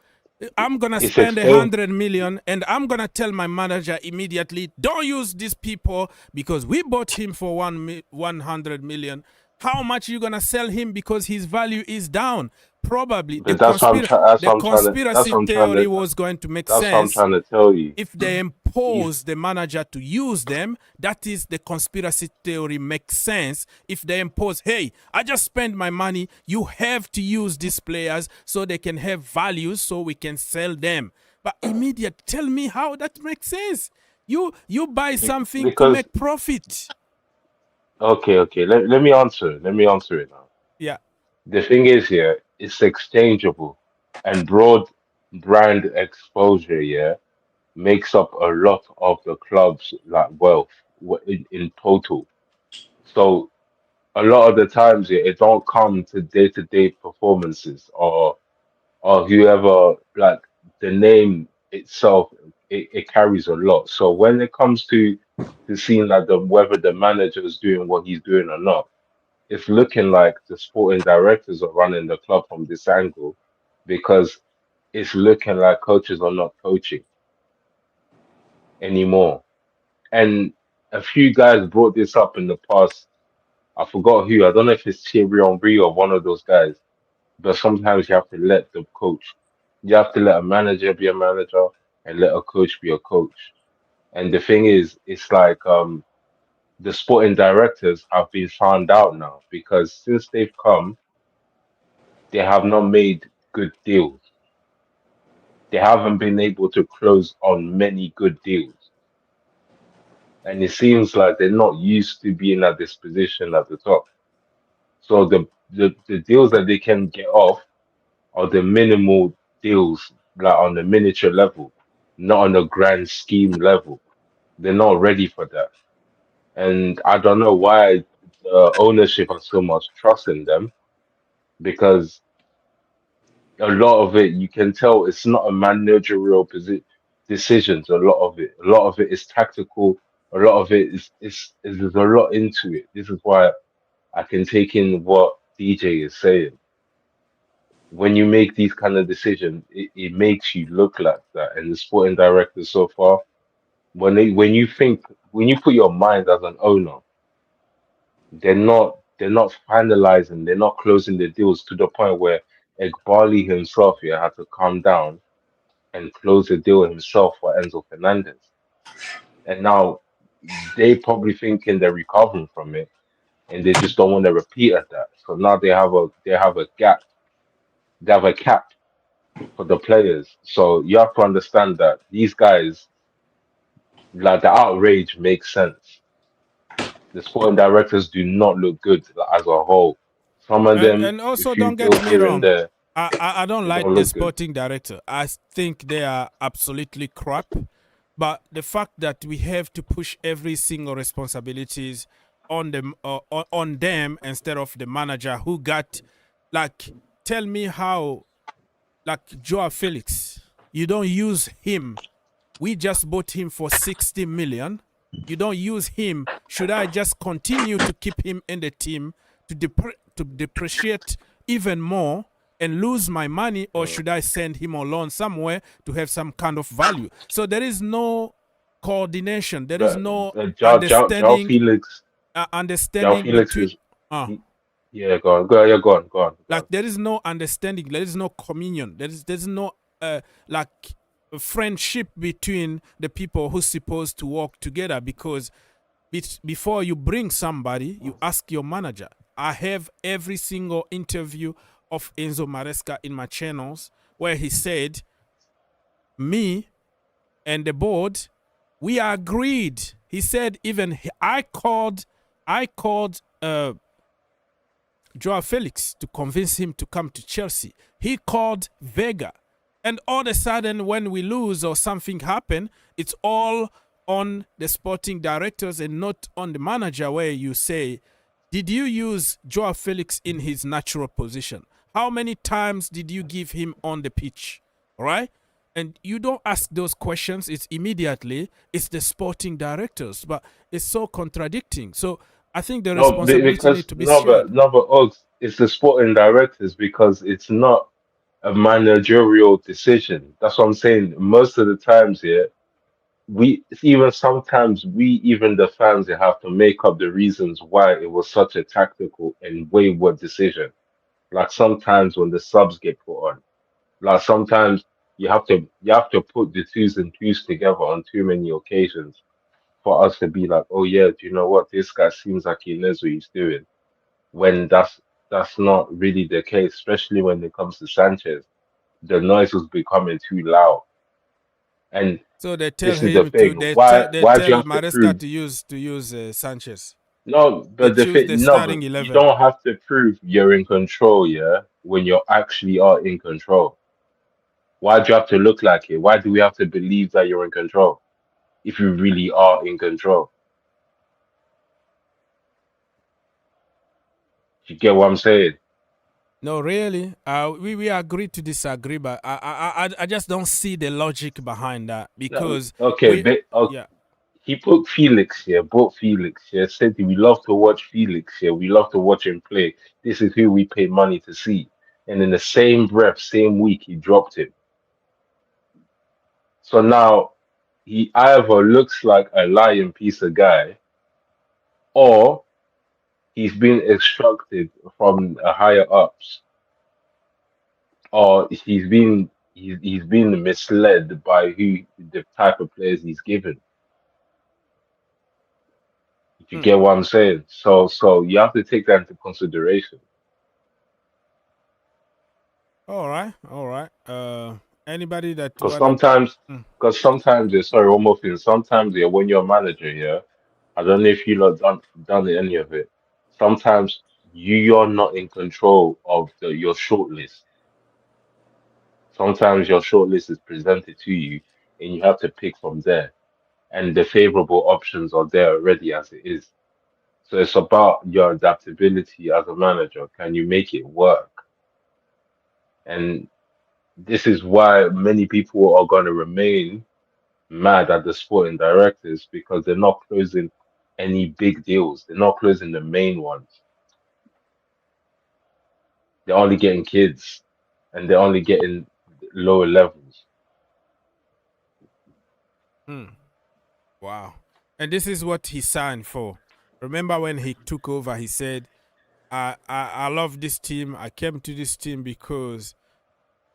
I'm gonna spend 100 million and I'm gonna tell my manager immediately, don't use these people because we bought him for 100 million. How much are you gonna sell him because his value is down? Probably But the conspiracy theory was going to make sense. That's what I'm trying to tell you. If they impose the manager to use them, that is the conspiracy theory makes sense. If they impose, hey, I just spent my money, you have to use these players so they can have values so we can sell them. But immediate, tell me how that makes sense. You buy something to make profit. Okay. Let me answer it. Let me answer it now. Yeah. The thing is here, it's exchangeable, and broad brand exposure, makes up a lot of the club's like wealth in total. So a lot of the times, it don't come to day-to-day performances or whoever, like the name itself, it carries a lot. So when it comes to seeing like whether the manager is doing what he's doing or not, it's looking like the sporting directors are running the club from this angle, because it's looking like coaches are not coaching anymore. And a few guys brought this up in the past. I forgot who. I don't know if it's Thierry Henry or one of those guys. But sometimes you have to let the coach. You have to let a manager be a manager and let a coach be a coach. And the thing is, it's like the sporting directors have been found out now, because since they've come, they have not made good deals. They haven't been able to close on many good deals. And it seems like they're not used to being at this position at the top. So the deals that they can get off are the minimal deals, like on the miniature level, not on the grand scheme level. They're not ready for that. And I don't know why the ownership has so much trust in them, because a lot of it, you can tell it's not a managerial decisions. A lot of it is tactical. A lot of it is there's a lot into it. This is why I can take in what DJ is saying. When you make these kind of decisions, it makes you look like that. And the sporting directors so far, when you put your mind as an owner, they're not finalizing, they're not closing the deals to the point where Egbali himself had to calm down and close the deal himself for Enzo Fernandez. And now they probably thinking they're recovering from it, and they just don't want to repeat at that. So now they have a gap. They have a cap for the players. So you have to understand that these guys, like, the outrage makes sense. The sporting directors do not look good as a whole. Some of them, and also, if you don't get me wrong, there, I don't like the sporting director. I think they are absolutely crap. But the fact that we have to push every single responsibilities on them instead of the manager who got, like, tell me how, like Joao Felix, you don't use him We just bought him for 60 million. You don't use him. Should I just continue to keep him in the team to depreciate even more and lose my money, or should I send him on loan somewhere to have some kind of value? So there is no coordination. There is no understanding. Felix, understanding Felix between. is, yeah, go on. Like there is no understanding. There is no communion. There's no like friendship between the people who's supposed to work together, because before you bring somebody, you ask your manager. I have every single interview of Enzo Maresca in my channels where he said, me and the board, we agreed. He said even I called Joao Felix to convince him to come to Chelsea. He called Vega. And all of a sudden, when we lose or something happen, it's all on the sporting directors and not on the manager, where you say, did you use Joao Felix in his natural position? How many times did you give him on the pitch? All right? And you don't ask those questions. It's immediately, it's the sporting directors. But it's so contradicting. So I think the responsibility needs to be shared. But Ogs, it's the sporting directors, because it's not a managerial decision. That's what I'm saying. Most of the times here, sometimes the fans, have to make up the reasons why it was such a tactical and wayward decision. Like sometimes when the subs get put on, like sometimes you have to put the twos and twos together on too many occasions for us to be like, oh yeah, do you know what? This guy seems like he knows what he's doing. When that's not really the case, especially when it comes to Sanchez. The noise was becoming too loud. And so they tell this is the him thing. they why tell do you have Maresca to use Sanchez. No, but They choose the starting you 11. don't have to prove you're in control, yeah, when you actually are in control. Why do you have to look like it? Why do we have to believe that you're in control if you really are in control? You get what I'm saying? No, really. We agree to disagree, but I just don't see the logic behind that, because yeah. He put Felix here, bought Felix here, said we love to watch Felix here, we love to watch him play. This is who we pay money to see. And in the same breath, same week, he dropped him. So now he either looks like a lying piece of guy, or he's been instructed from a higher ups, or he's been misled by the type of players he's given. If you get what I'm saying. So you have to take that into consideration. All right. Anybody that because sometimes sorry, one more thing. Sometimes when you're a manager, I don't know if you lot done any of it. Sometimes you're not in control of your shortlist. Sometimes your shortlist is presented to you, and you have to pick from there, and the favorable options are there already as it is. So it's about your adaptability as a manager. Can you make it work? And this is why many people are going to remain mad at the sporting directors, because they're not closing any big deals. They're not closing the main ones. They're only getting kids, and they're only getting lower levels. Wow. And this is what he signed for. Remember when he took over, he said, I love this team. I came to this team because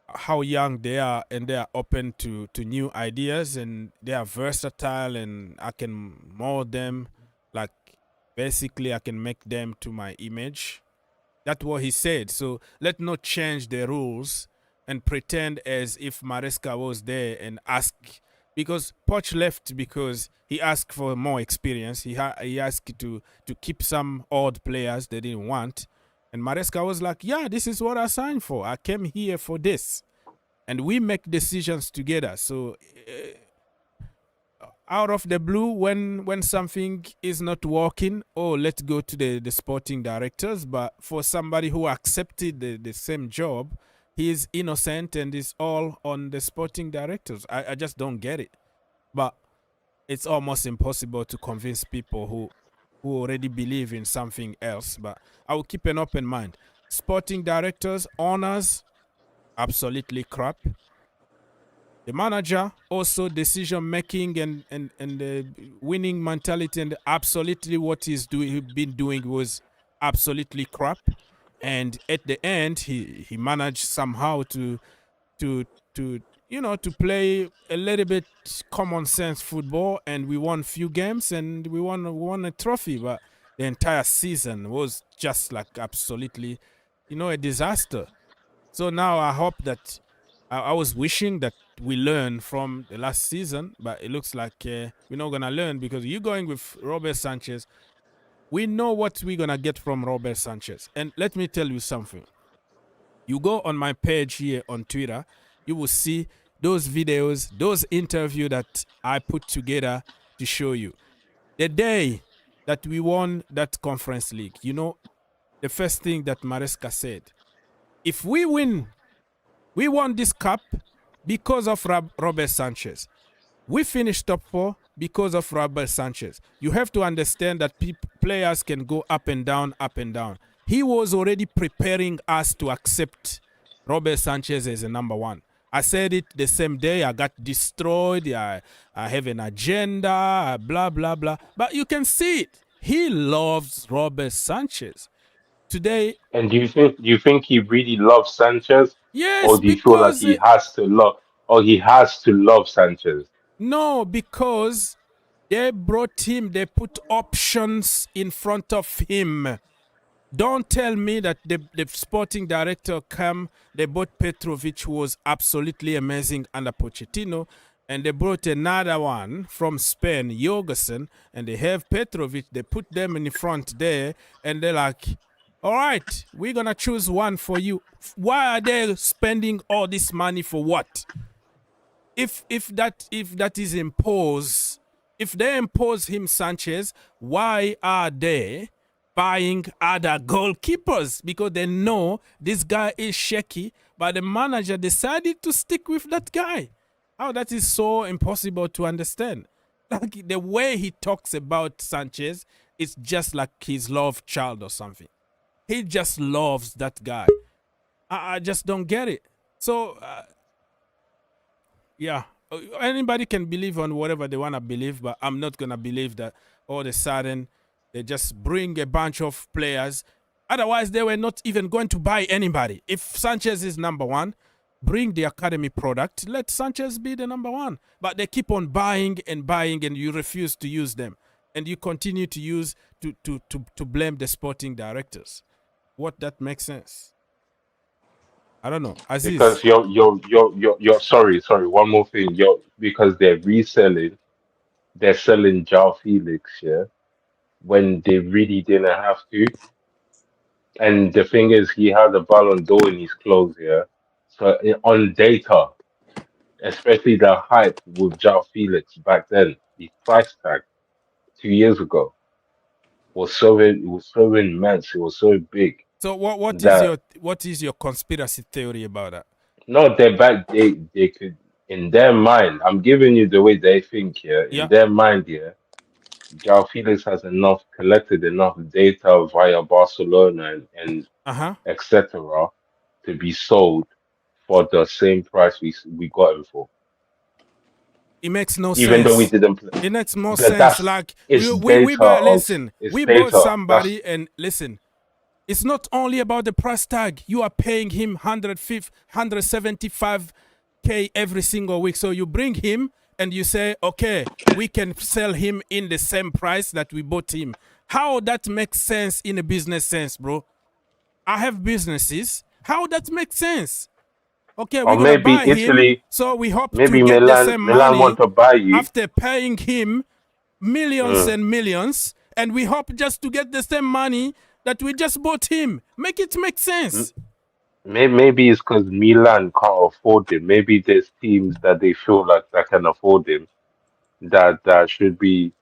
how young they are, and they are open to new ideas, and they are versatile, and I can mold them. Like, basically, I can make them to my image. That's what he said. So let's not change the rules and pretend as if Maresca was there and ask, because Poch left because he asked for more experience. He asked to keep some old players they didn't want. And Maresca was like, yeah, this is what I signed for. I came here for this. And we make decisions together. So out of the blue, when something is not working, let's go to the sporting directors. But for somebody who accepted the same job, he is innocent and is all on the sporting directors. I just don't get it. but it's almost impossible to convince people who already believe in something else. But I will keep an open mind. Sporting directors, owners, absolutely crap. The manager, also decision making and the winning mentality, and absolutely what he's been doing was absolutely crap. And at the end, he managed somehow to play a little bit common sense football, and we won few games and we won a trophy. But the entire season was just like absolutely, a disaster. So now I hope that I was wishing that we learn from the last season, but it looks like we're not gonna learn, because you're going with Robert Sanchez. We know what we're gonna get from Robert Sanchez, and let me tell you something. You go on my page here on Twitter, you will see those videos, those interviews that I put together to show you. The day that we won that Conference League, the first thing that Maresca said, if we won this cup because of Robert Sanchez. We finished top 4 because of Robert Sanchez. You have to understand that players can go up and down, up and down. He was already preparing us to accept Robert Sanchez as a number 1. I said it the same day. I got destroyed. I have an agenda, blah, blah, blah. But you can see it. He loves Robert Sanchez. Today. And do you think he really loves Sanchez? Yes, or do you feel like he has to love Sanchez? No, because they brought him, they put options in front of him. Don't tell me that the sporting director came, they bought Petrovic, who was absolutely amazing under Pochettino, and they brought another one from Spain, Jorgensen, and they have Petrovic, they put them in front there, and they're like, all right, we're going to choose one for you. Why are they spending all this money for what? If that is imposed, if they impose him Sanchez, why are they buying other goalkeepers? Because they know this guy is shaky, but the manager decided to stick with that guy. Oh, that is so impossible to understand. Like the way he talks about Sanchez is just like his love child or something. He just loves that guy. I just don't get it. So, yeah, anybody can believe on whatever they want to believe, but I'm not going to believe that all of a sudden they just bring a bunch of players. Otherwise, they were not even going to buy anybody. If Sanchez is number 1, bring the academy product. Let Sanchez be the number 1. But they keep on buying, and you refuse to use them. And you continue to use to blame the sporting directors. What that makes sense? I don't know. Aziz. Because you're sorry, one more thing. Because they're selling Joao Felix, yeah, when they really didn't have to. And the thing is, he had a Ballon d'Or in his clothes, yeah. So on data, especially the hype with Joao Felix back then, the price tag 2 years ago was so immense. It was so big. So what is your conspiracy theory about that? No, they could, in their mind, I'm giving you the way they think here. In their mind, Joao Felix has collected enough data via Barcelona and etc. to be sold for the same price we got him for. It makes no sense. Even though we didn't play. It makes more sense. Like we bought somebody, and listen, it's not only about the price tag. You are paying him 175K every single week. So you bring him and you say, okay, we can sell him in the same price that we bought him. How that makes sense in a business sense, bro? I have businesses. How that makes sense? Okay, we're going to buy Italy, him, so we hope to maybe get the same money want to buy you. after paying him millions and millions, and we hope just to get the same money that we just bought him. Make it make sense. Maybe it's because Milan can't afford him. Maybe there's teams that they feel like that can afford him, that should be,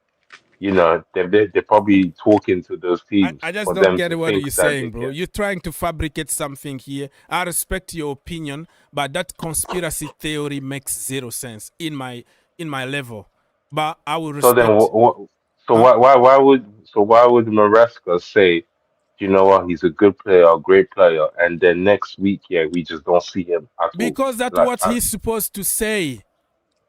they're probably talking to those teams. I just don't get what you're saying, bro. You're trying to fabricate something here. I respect your opinion, but that conspiracy theory makes zero sense in my level. but I will So then, respect. so Huh? why would Maresca say, you know what, he's a good player, a great player, and then next week, yeah, we just don't see him at all. Because that's Like, what he's supposed to say.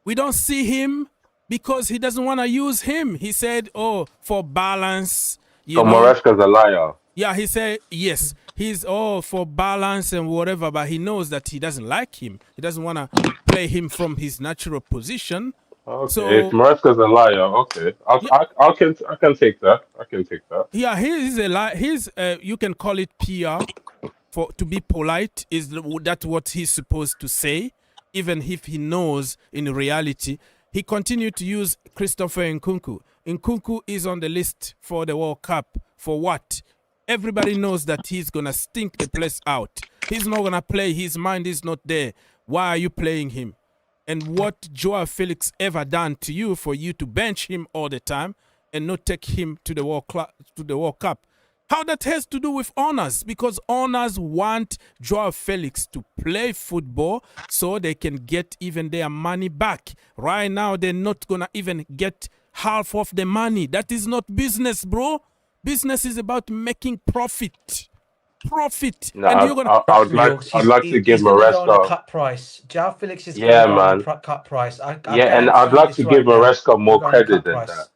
We don't see him because he doesn't want to use him. He said, "Oh, for balance, you so know." Maresca's a liar. Yeah, he said yes. He's all for balance and whatever, but he knows that he doesn't like him. He doesn't want to play him from his natural position. Okay, if So Maresca's a liar, okay, yeah, I can take that. I can take that. yeah, he's a lie. He's you can call it PR for to be polite. Is that what he's supposed to say? Even if he knows in reality, he continued to use Christopher Nkunku. Nkunku is on the list for the World Cup. For what? Everybody knows that he's gonna stink the place out. He's not gonna play. His mind is not there. Why are you playing him? And what Joao Felix ever done to you for you to bench him all the time and not take him to the World Cup? How that has to do with owners? Because owners want Joao Felix to play football so they can get even their money back. Right now, they're not gonna even get half of the money. That is not business, bro. Business is about making profit. No, And you're gonna I'd like to give He's going to go on a Maresca, cut price. Joao Felix is going to yeah, go on a man, cut price. I yeah, and I'd guarantee you like this to give right now. Maresca He'll more go on a credit cut than price. that.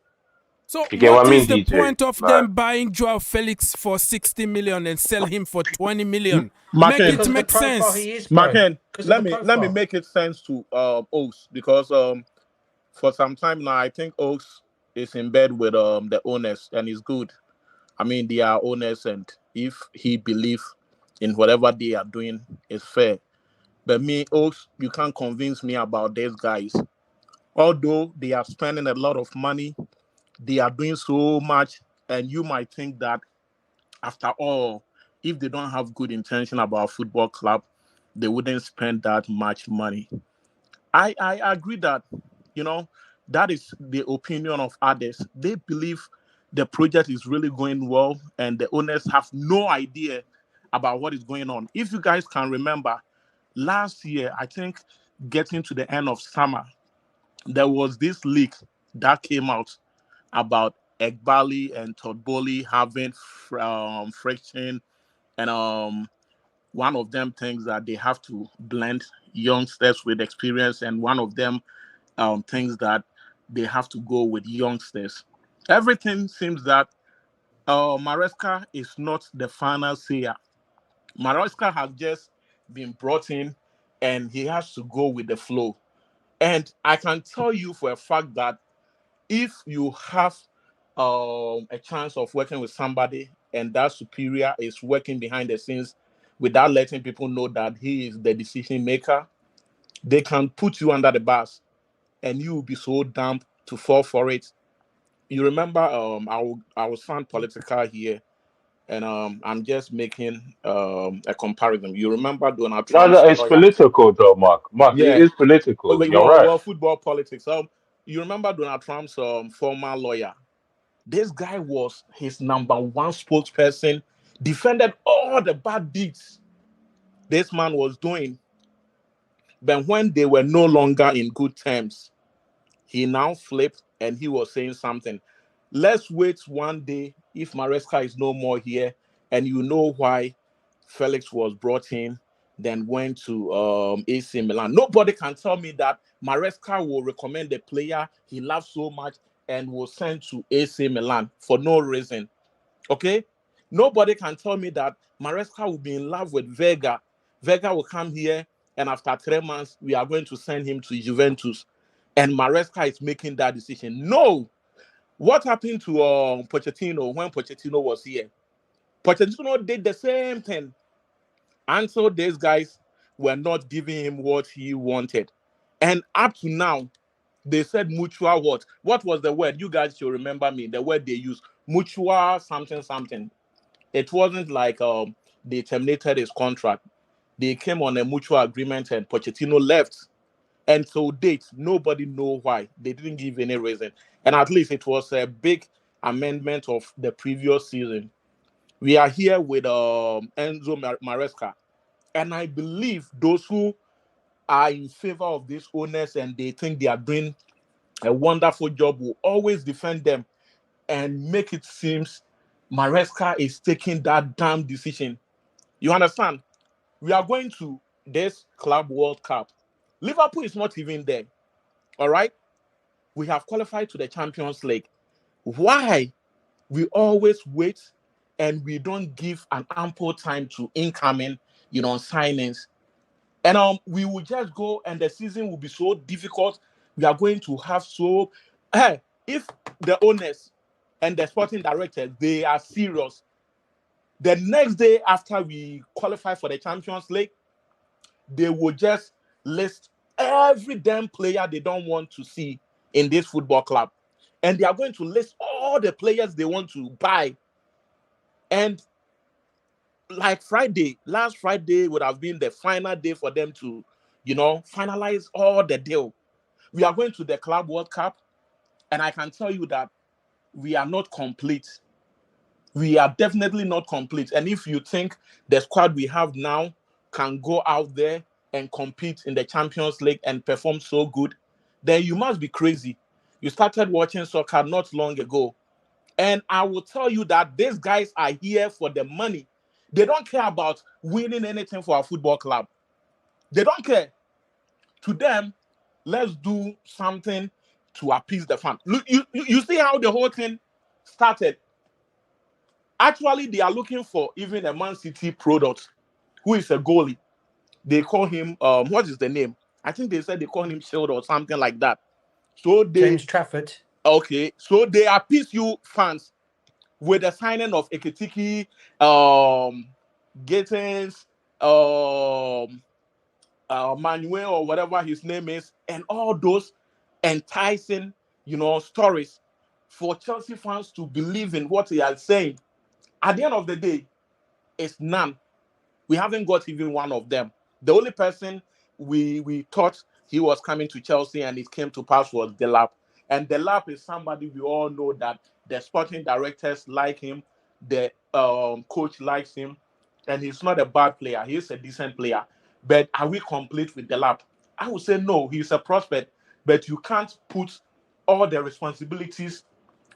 So You get what what I is mean, the DJ? point of Like, them buying Joao Felix for 60 million and sell him for 20 million? Make Martin, it Because of the make profile sense. he is, bro. Martin, Because of the let me profile. make it sense to Oaks because for some time now I think Oaks is in bed with the owners and it's good. I mean they are owners and if he believes in whatever they are doing is fair. But me, Oaks, you can't convince me about these guys. Although they are spending a lot of money, they are doing so much, and you might think that after all, if they don't have good intention about football club, they wouldn't spend that much money. I agree that, you know, that is the opinion of others. They believe the project is really going well, and the owners have no idea about what is going on. If you guys can remember, last year, I think getting to the end of summer, there was this leak that came out about Egbali and Todd having friction, and one of them thinks that they have to blend youngsters with experience, and one of them thinks that they have to go with youngsters. Everything seems that Maresca is not the final sayer. Maresca has just been brought in, and he has to go with the flow. And I can tell you for a fact that if you have a chance of working with somebody and that superior is working behind the scenes without letting people know that he is the decision maker, they can put you under the bus and you will be so dumb to fall for it. You remember, I will sound political here, and I'm just making a comparison. You remember Donald no, Trump's no, it's lawyer? political though, Mark. Mark, it Yeah. is political. You're Well, right. well, football politics. You remember Donald Trump's former lawyer? This guy was his number one spokesperson, defended all the bad deeds this man was doing. But when they were no longer in good terms, he now flipped and he was saying something. Let's wait one day if Maresca is no more here and you know why Felix was brought in, then went to AC Milan. Nobody can tell me that Maresca will recommend the player he loves so much and will send to AC Milan for no reason. Okay? Nobody can tell me that Maresca will be in love with Vega. Vega will come here, and after 3 months, we are going to send him to Juventus. And Maresca is making that decision. No. What happened to Pochettino when Pochettino was here? Pochettino did the same thing. And so these guys were not giving him what he wanted. And up to now, they said mutual what? What was the word? You guys should remember me. The word they used, mutual something something. It wasn't like they terminated his contract. They came on a mutual agreement and Pochettino left. And to date, nobody know why. They didn't give any reason. And at least it was a big amendment of the previous season. We are here with Enzo Maresca. And I believe those who are in favor of these owners and they think they are doing a wonderful job, will always defend them and make it seem Maresca is taking that damn decision. You understand? We are going to this Club World Cup. Liverpool is not even there. All right? We have qualified to the Champions League. Why? We always wait and we don't give an ample time to incoming, signings. And we will just go and the season will be so difficult. We are going to have if the owners and the sporting directors, they are serious, the next day after we qualify for the Champions League, they will just list every damn player they don't want to see in this football club. And they are going to list all the players they want to buy. And like last Friday would have been the final day for them to, finalize all the deal. We are going to the Club World Cup, and I can tell you that we are not complete. We are definitely not complete. And if you think the squad we have now can go out there and compete in the Champions League and perform so good, then you must be crazy. You started watching soccer not long ago. And I will tell you that these guys are here for the money. They don't care about winning anything for our football club. They don't care. To them, let's do something to appease the fan. Look, you see how the whole thing started. Actually, they are looking for even a Man City product who is a goalie. They call him, what is the name? I think they said they call him Shield or something like that. So James Trafford. Okay, so they appease you fans with the signing of Ekitike, Gittens, Manuel or whatever his name is, and all those enticing, stories for Chelsea fans to believe in what they are saying. At the end of the day, it's none. We haven't got even one of them. The only person we thought he was coming to Chelsea and it came to pass was Delap. And Delap is somebody we all know that the sporting directors like him, the coach likes him, and he's not a bad player. He's a decent player. But are we complete with Delap? I would say no, he's a prospect, but you can't put all the responsibilities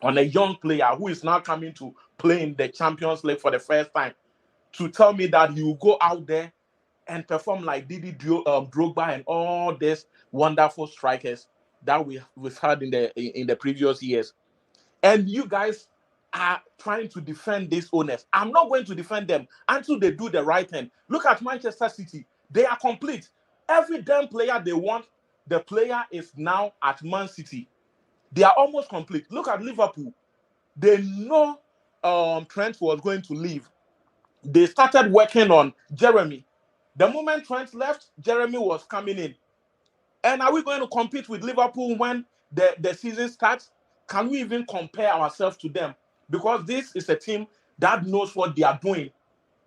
on a young player who is now coming to play in the Champions League for the first time to tell me that you go out there and perform like Drogba and all these wonderful strikers that we've had in the previous years. And you guys are trying to defend these owners. I'm not going to defend them until they do the right thing. Look at Manchester City. They are complete. Every damn player they want, the player is now at Man City. They are almost complete. Look at Liverpool. They know Trent was going to leave. They started working on Jeremy. The moment Trent left, Jeremy was coming in. And are we going to compete with Liverpool when the season starts? Can we even compare ourselves to them? Because this is a team that knows what they are doing.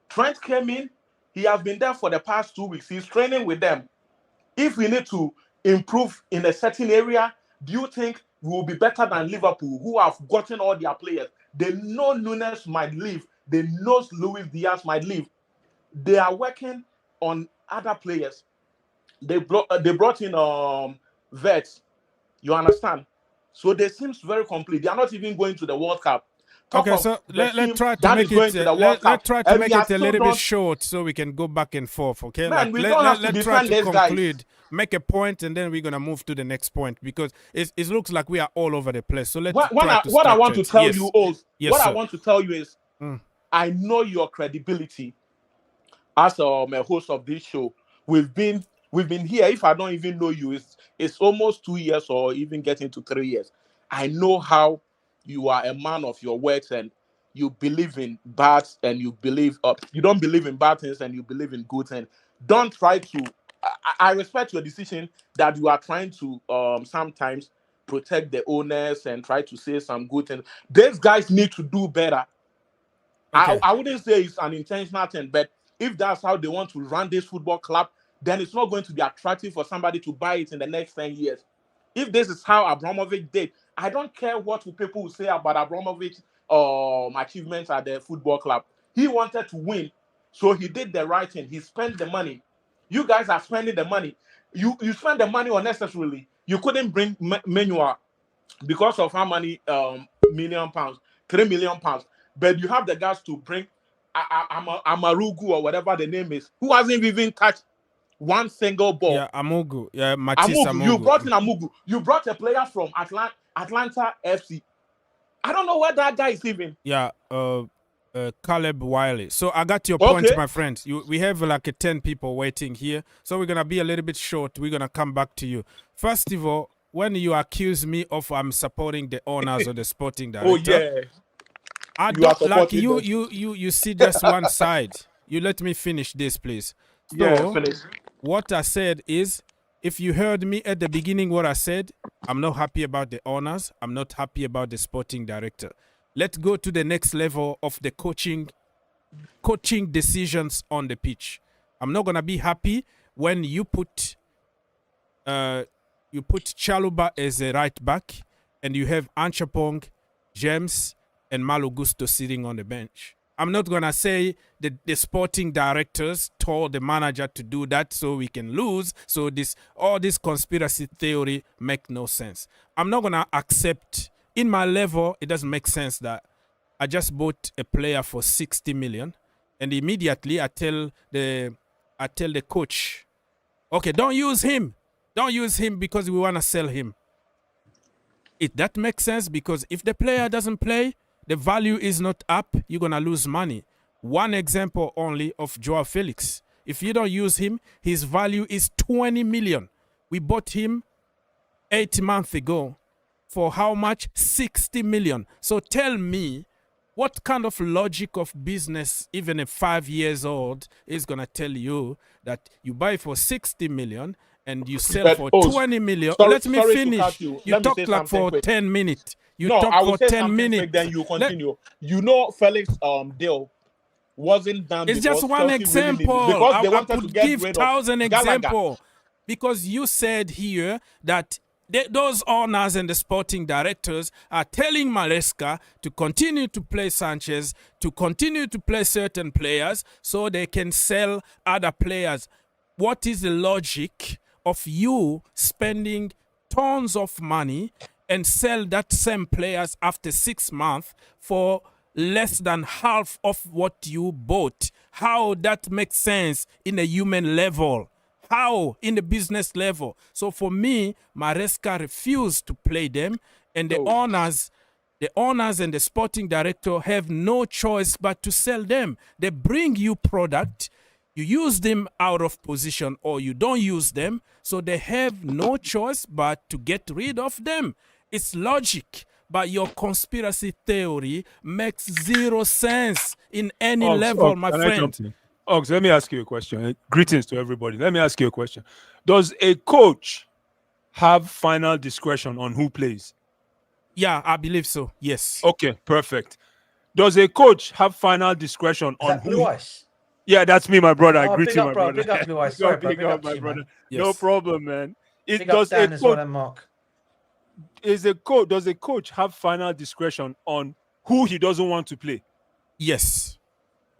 Trent came in. He has been there for the past 2 weeks. He's training with them. If we need to improve in a certain area, do you think we will be better than Liverpool, who have gotten all their players? They know Nunes might leave. They know Luis Diaz might leave. They are working on other players. They brought in Wirtz. You understand? So they seem very complete. They are not even going to the World Cup. Okay, so let's try to make it a little bit short so we can go back and forth. Okay, man, let's try to conclude, make a point, and then we're gonna move to the next point because it looks like we are all over the place. So let's what I want to tell you is, I know your credibility as a host of this show. We've been here. If I don't even know you, it's almost 2 years or even getting to 3 years. I know how you are a man of your words and you believe in bad and you don't believe in bad things and you believe in good things. Don't try to. I respect your decision that you are trying to sometimes protect the owners and try to say some good things. These guys need to do better. Okay. I wouldn't say it's an intentional thing, but if that's how they want to run this football club, then it's not going to be attractive for somebody to buy it in the next 10 years. If this is how Abramovich did, I don't care what people will say about Abramovich's achievements at the football club. He wanted to win, so he did the right thing. He spent the money. You guys are spending the money. You spend the money unnecessarily. You couldn't bring Maignan because of how many million pounds, £3 million. But you have the guys to bring Amarugu or whatever the name is, who hasn't even touched one single ball. Yeah, Amugu. Yeah, Matisse Amugu. You brought in Amugu. You brought a player from Atlanta FC. I don't know where that guy is even. Yeah, Caleb Wiley. So I got your point, my friend. We have like 10 people waiting here. So we're going to be a little bit short. We're going to come back to you. First of all, when you accuse me of I'm supporting the owners or the sporting director. I don't like you see just one side. You let me finish this, please. So, finish. What I said is, if you heard me at the beginning, what I said, I'm not happy about the owners. I'm not happy about the sporting director. Let's go to the next level of the coaching decisions on the pitch. I'm not gonna be happy when you put Chaluba as a right back and you have Anchapong, James, and Malo Gusto sitting on the bench. I'm not going to say that the sporting directors told the manager to do that so we can lose. So all this conspiracy theory make no sense. I'm not going to accept, in my level, it doesn't make sense that I just bought a player for 60 million and immediately I tell the coach, okay, don't use him. Don't use him because we want to sell him. That makes sense because if the player doesn't play, the value is not up, you're going to lose money. One example only of Joao Felix. If you don't use him, his value is 20 million. We bought him 8 months ago for how much? 60 million. So tell me, what kind of logic of business, even a 5 years old, is going to tell you that you buy for 60 million and you sell for 20 million? Let me finish. You talk like for 10 minutes. You talk for 10 minutes. Then you continue. You know, Felix deal wasn't done. It's just one example. Because they I wanted could to get give rid 1,000 of examples. Because you said here that those owners and the sporting directors are telling Maresca to continue to play Sanchez, to continue to play certain players so they can sell other players. What is the logic of you spending tons of money and sell that same players after 6 months for less than half of what you bought? How that makes sense in a human level? How in the business level? So for me, Maresca refused to play them, and the owners and the sporting director have no choice but to sell them. They bring you product, you use them out of position or you don't use them, so they have no choice but to get rid of them. It's logic, but your conspiracy theory makes zero sense in any level, my friend. Ox, let me ask you a question. Greetings to everybody. Let me ask you a question. Does a coach have final discretion on who plays? Yeah, I believe so. Yes. Okay, perfect. Does a coach have final discretion on who? Blue Ice? Yeah, that's me, my brother. I greet you, my brother. Big up, Blue Ice. Sorry, bro. Big up, my brother. Yes. No problem, man. Big up Dan as well and Mark. Does a coach have final discretion on who he doesn't want to play? Yes.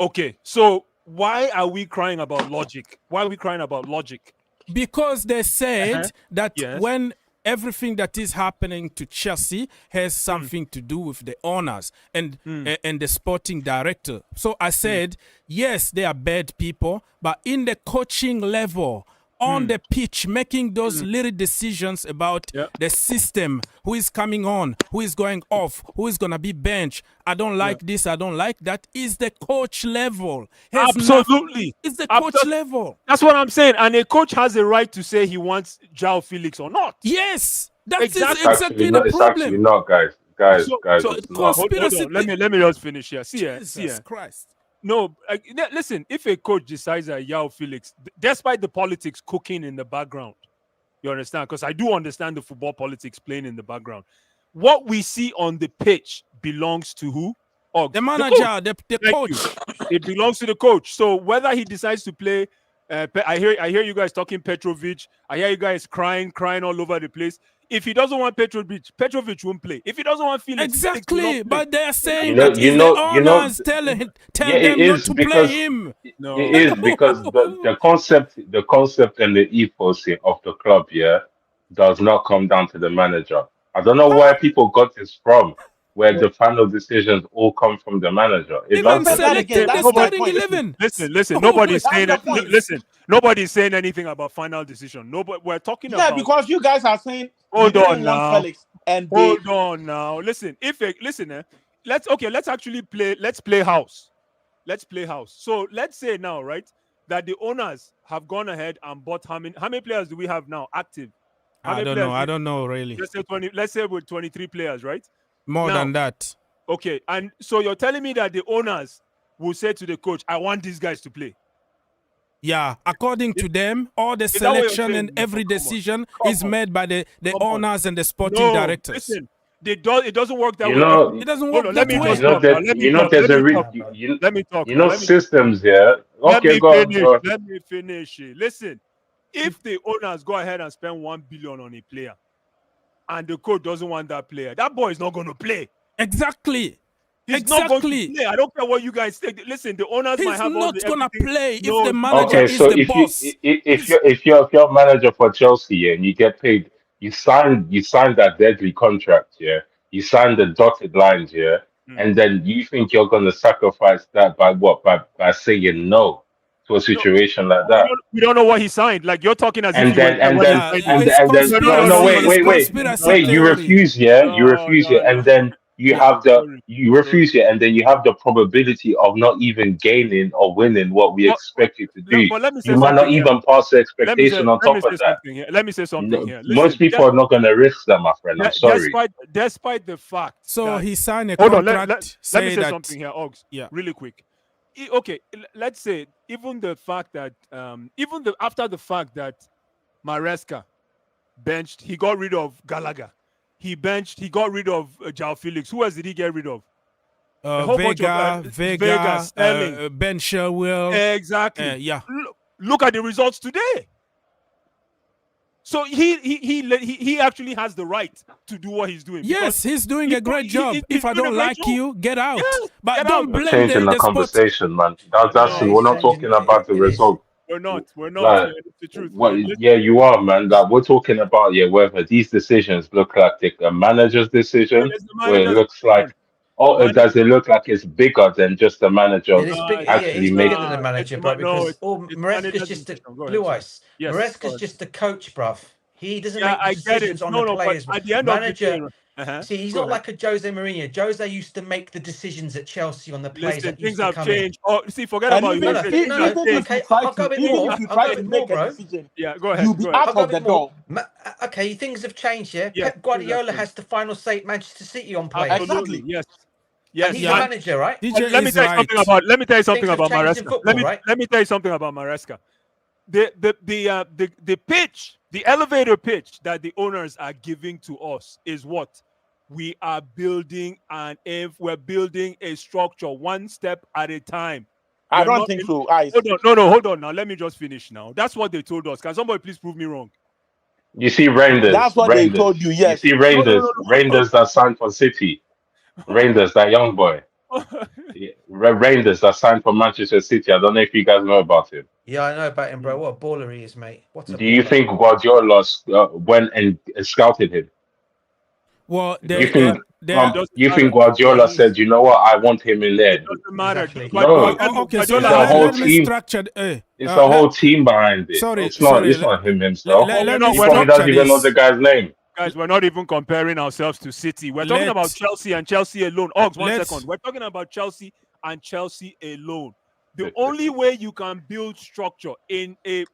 Okay, so why are we crying about logic? Why are we crying about logic? Because they said that when everything that is happening to Chelsea has something to do with the owners and the sporting director. So I said, yes, they are bad people, but in the coaching level, on the pitch, making those little decisions about the system, who is coming on, who is going off, who is going to be benched. I don't like this, I don't like that, is the coach level. Absolutely. It's the coach level. That's what I'm saying. And a coach has a right to say he wants Joao Felix or not. Yes. That's exactly the problem. It's actually not, guys. Guys. Hold on. Let me just finish here. Jesus Christ. No, listen, if a coach decides that Joao Felix, despite the politics cooking in the background, you understand? Because I do understand the football politics playing in the background. What we see on the pitch belongs to who? The manager, the coach. It belongs to the coach. So whether he decides to play, I hear you guys talking Petrovic. I hear you guys crying all over the place. If he doesn't want Petrovic won't play. If he doesn't want Felix, exactly. But they're saying that the owners tell them not to play him. No. It is because the concept and the ethos of the club, does not come down to the manager. I don't know where people got this from, where the final decisions all come from the manager. It Even doesn't. selecting the starting 11. Listen. Oh, Nobody's that's saying the it. point. Listen, nobody's saying anything about final decision. Nobody. We're talking Yeah, about. because you guys are saying Hold you on didn't want now. Felix, and they Hold on now. Listen, let's actually play. Let's play house. Let's play house. So let's say now, right, that the owners have gone ahead and bought how many players do we have now active? I don't know really. Let's say 20. Let's say with 23 players, right? More Now, than that. Okay, and so you're telling me that the owners will say to the coach, "I want these guys to play." Yeah, according to them, all the that what you're selection and saying? every Come on. decision Come is on. made by the Come on. owners and the sporting No, directors. listen, it doesn't work that You way. know, It doesn't Hold work on, that let me way. just talk now. Let me talk. there's Let a me talk. Let me talk. you know Let me systems here. Let Okay, me go on, finish. bro. Let me finish it. Listen, if the owners go ahead and spend 1 billion on a player, and the coach doesn't want that player, that boy is not going to play. Exactly. He's not going to play. I don't care what you guys think. Listen, the owners might He's have all not the gonna everything. play No, if the manager Okay, is so the boss. if you're manager for Chelsea and you get paid, you sign that deadly contract, yeah. You sign the dotted lines, yeah, and then you think you're gonna sacrifice that by what? By saying no to a situation like that. We don't know what he signed. Like you're talking as if And you were then and when he then signed and it. and then no, It's wait, conspiracy you theory. refuse, yeah, and then you have you refuse it, and then you have the probability of not even gaining or winning what we expect you to do. But let me say You might not something here. even pass the Let me say expectation on top of that. something here. Let me say something here. Most Listen, people are not going to risk that, my friend. I'm sorry. despite the fact So that, he signed a hold on, contract. let me say say that, something here, Ogs. Yeah. Really quick. Okay, let's say even the fact that after the fact that Maresca benched, he got rid of Gallagher. He got rid of Joao Felix. Who else did he get rid of? A whole bunch of Vega, Sterling. Ben Sherwell. Exactly. Yeah. Look at the results today. So he actually has the right to do what he's doing. Yes, he's doing a great job. If I don't like you, get out. Yes, but get don't out. blame Changing the sport. conversation, man. That's No, we're not changing talking about the it is. result. We're not. Like, It's the truth. what? Man. Yeah, you are, man. Like, we're talking about whether these decisions look like a manager's decision, It's the where it manager's looks like, does it look like it's bigger than just the manager It is big. Yeah, actually it's making? bigger than the manager, bro. Because Maresca's just the blue ice. Yes, Maresca's just the coach, bruv. He doesn't Yeah, make I get it. decisions on No, the but players. at the end Manager, of the day, see, he's not like a Jose Mourinho. Jose used to make the decisions at Chelsea on the players Listen, that things used to have come changed. Oh, see, forget and about even you. if you try to make a decision, Yeah, go ahead. you'll be out of the door. Okay, things have changed. Yeah, Yeah, Pep Guardiola has the final say at Manchester City on players. Absolutely, Exactly. Yes. And he's the manager, right? DJ Let me tell you something about changed in Maresca. football, right? Let me tell you something about Maresca. The pitch, the elevator pitch that the owners are giving to us is what we are building, and if we're building a structure one step at a time. I don't think so. Hold on. Now let me just finish. Now that's what they told us. Can somebody please prove me wrong? You see, Reijnders. That's what they told you. Yes. You see, Reijnders that signed for City. Reijnders, that young boy. Reijnders that signed for Manchester City. I don't know if you guys know about him. Yeah, I know about him, bro. What a baller he is, mate. Do you think Guardiola went and scouted him? Well, you think Guardiola said, you know what, I want him in there? It doesn't matter. Exactly. No, okay, it's so the whole team. It's the whole team behind it. It's not him himself. He probably doesn't even know the guy's name. Guys, we're not even comparing ourselves to City. We're talking about Chelsea and Chelsea alone. Ogs, 1 second. We're talking about Chelsea and Chelsea alone. The only way you can build structure in a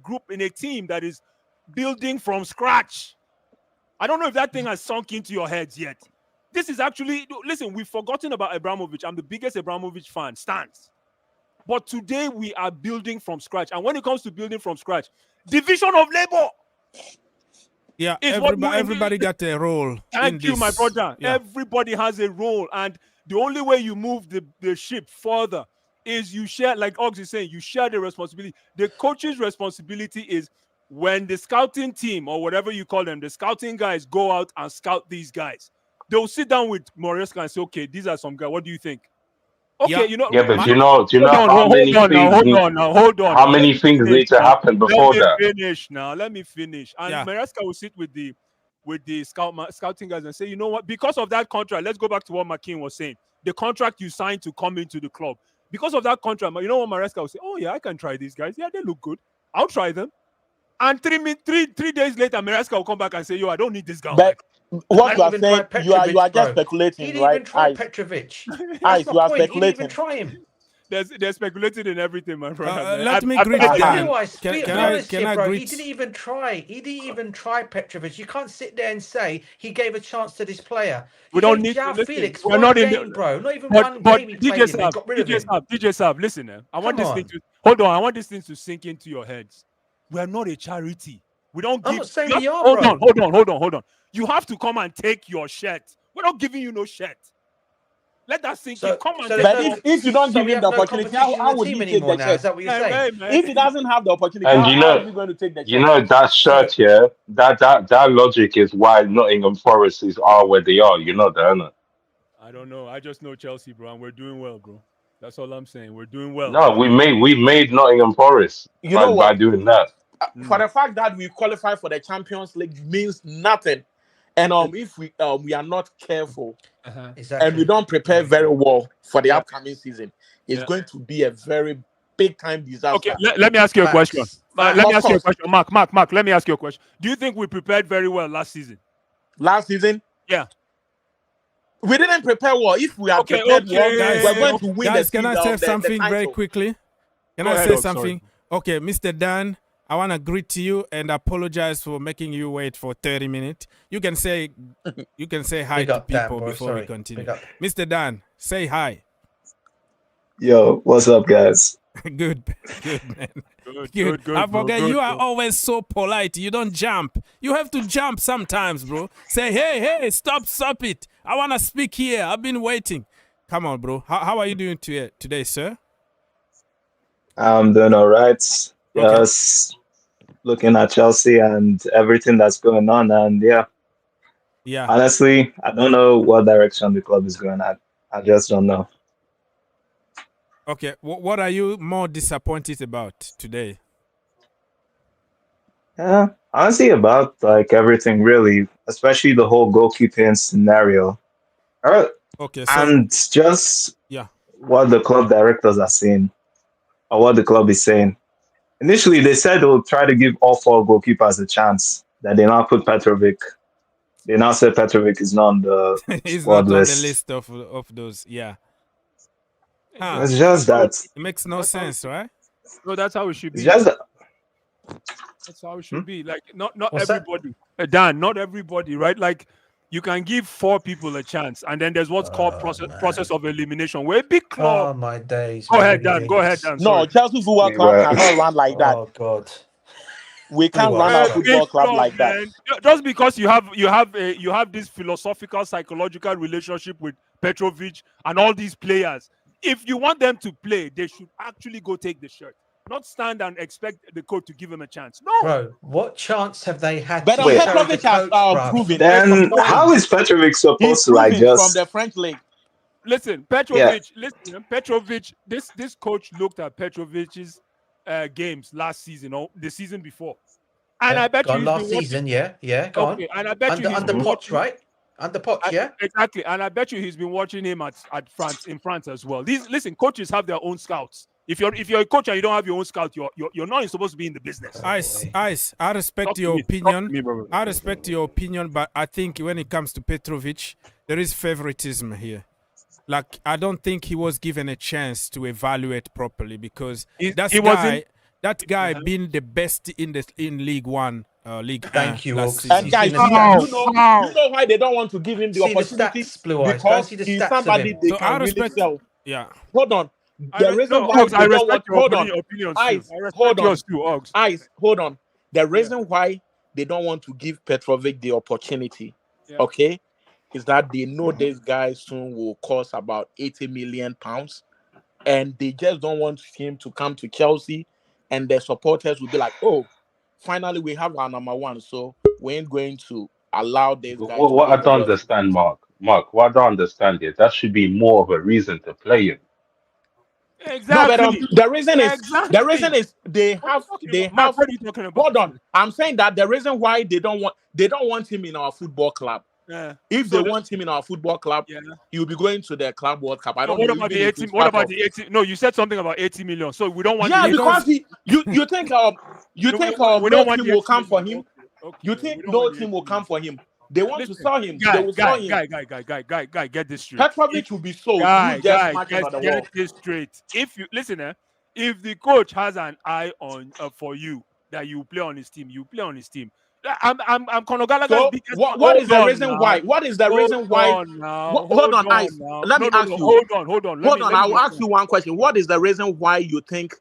group, in a team that is building from scratch. I don't know if that thing has sunk into your heads yet. This is actually, listen, we've forgotten about Abramovich. I'm the biggest Abramovich fan, stands. But today we are building from scratch. And when it comes to building from scratch, division of labor. Yeah, everybody got a role. Thank you, my brother. Yeah. Everybody has a role. And the only way you move the ship further is you share, like Ogs is saying, you share the responsibility. The coach's responsibility is when the scouting team, or whatever you call them, the scouting guys go out and scout these guys. They'll sit down with Maresca and say, okay, these are some guys. What do you think? Okay, Yeah, but do you know how many things how many things need to happen before that? Let me finish. And Maresca will sit with the with the scouting guys and say, you know what? Because of that contract, let's go back to what McKean was saying. The contract you signed to come into the club. Because of that contract, you know what Maresca will say? Oh yeah, I can try these guys. Yeah, they look good. I'll try them. And 3 days later, Maresca will come back and say, yo, I don't need this guy. But what you are saying, you are just speculating, he didn't right? Even try Petrovic. Ice, you are speculating. He didn't even try him. They're speculating in everything, my brother. Let me greet Dan. Can I greet? He didn't even try. He didn't even try Petrovic. You can't sit there and say he gave a chance to this player. We don't need Joao to Felix. We're not game, bro. Not even one game he played in. Got rid of him. DJ Saab, listen. I want this thing to hold on. I want this thing to sink into your heads. We are not a charity. We don't give. I'm not saying we are, Hold on. You have to come and take your shirt. We're not giving you no shirt. Let that sink in. Come on. But if you don't give him the opportunity, how would he take the shirt? Is that what you're saying? If he doesn't have the opportunity, and how is he going to take the shirt? You know that shirt here. That logic is why Nottingham Forest are where they are. You know that, innit? I don't know. I just know Chelsea, bro, and we're doing well, bro. That's all I'm saying. We're doing well. No, we made Nottingham Forest by doing that. For the fact that we qualify for the Champions League means nothing. And if we are not careful and we don't prepare very well for the upcoming season, it's going to be a very big time disaster. Okay, let me ask you a question. Let me ask you a question. Mark, let me ask you a question. Do you think we prepared very well last season? Last season? Yeah. We didn't prepare well. If we had prepared well, we're going to win guys, can I say something very quickly? Can I say something? Okay, Mr. Dan, I want to greet you and apologize for making you wait for 30 minutes. You can say hi to people before we continue. Mr. Dan, say hi. Yo, what's up, guys? Good, man. Good. I forget you are always so polite. You don't jump. You have to jump sometimes, bro. Say, hey, stop it. I want to speak here. I've been waiting. Come on, bro. How are you doing today, sir? I'm doing all right. Just looking at Chelsea and everything that's going on. And yeah. Honestly, I don't know what direction the club is going at. I just don't know. Okay, what are you more disappointed about today? Yeah, honestly, about like everything really, especially the whole goalkeeping scenario. Okay, and just what the club directors are saying, or what the club is saying. Initially, they said they'll try to give all 4 goalkeepers a chance. That they now put Petrovic. They now said Petrovic is not on the He's squad not list. on the list of those, It's just that. It makes no sense, right? No, that's how it should be. Just that's how it should be. Like not everybody. Dan, not everybody, right? Like you can give 4 people a chance, and then there's what's called process of elimination. We're a big club. Oh my days. Go ahead, Dan. No, Chelsea Football Club cannot run like that. Oh God. We can't run our football club like that. Just because you have this philosophical, psychological relationship with Petrovic and all these players. If you want them to play, they should actually go take the shirt. Not stand and expect the coach to give him a chance. No. Bro, what chance have they had? But Petrovic has proven. Then how is Petrovic supposed to like just from the French league? Listen, Petrovic. This coach looked at Petrovic's games last season or the season before, and I bet you last season, go on. And I bet under Poch, right? Under Poch, exactly. And I bet you he's been watching him at France as well. Listen, coaches have their own scouts. If you're a coach and you don't have your own scout, you're not supposed to be in the business. Ice. I respect your opinion. I respect your opinion, but I think when it comes to Petrovic, there is favoritism here. Like I don't think he was given a chance to evaluate properly because that guy being the best in League One. Thank you, and guys, you know why they don't want to give him the opportunity? Because he's somebody they can really sell. Yeah. Hold on. The reason why they don't want hold on. The reason why they don't want to give Petrovic the opportunity, okay, is that they know this guy soon will cost about £80 million, and they just don't want him to come to Chelsea, and their supporters will be like, oh, finally we have our number 1, so we ain't going to allow this guy. What I don't understand, Mark, what I don't understand is that should be more of a reason to play him. Exactly. No, but the reason is they What have. are you talking about? Hold on, I'm saying that the reason why they don't want him in our football club. Yeah. If So they want him in our football club, he'll be going to the Club World Cup. I don't what know. about the 80? What about the 80? No, you said something about 80 million. So we don't want. Yeah, because you think no team will come for him. Okay. You think no team will come for him? They want to sell him. They will sell him. Guy, get this straight. Petrovic will be sold. Get this straight. If you listen, if the coach has an eye on for you that you play on his team, you play on his team. I'm Conor Gallagher's biggest. What is the reason why? What is the reason why? Hold on, Ice. Let me ask you. Hold on. I will ask you one question. What is the reason why you think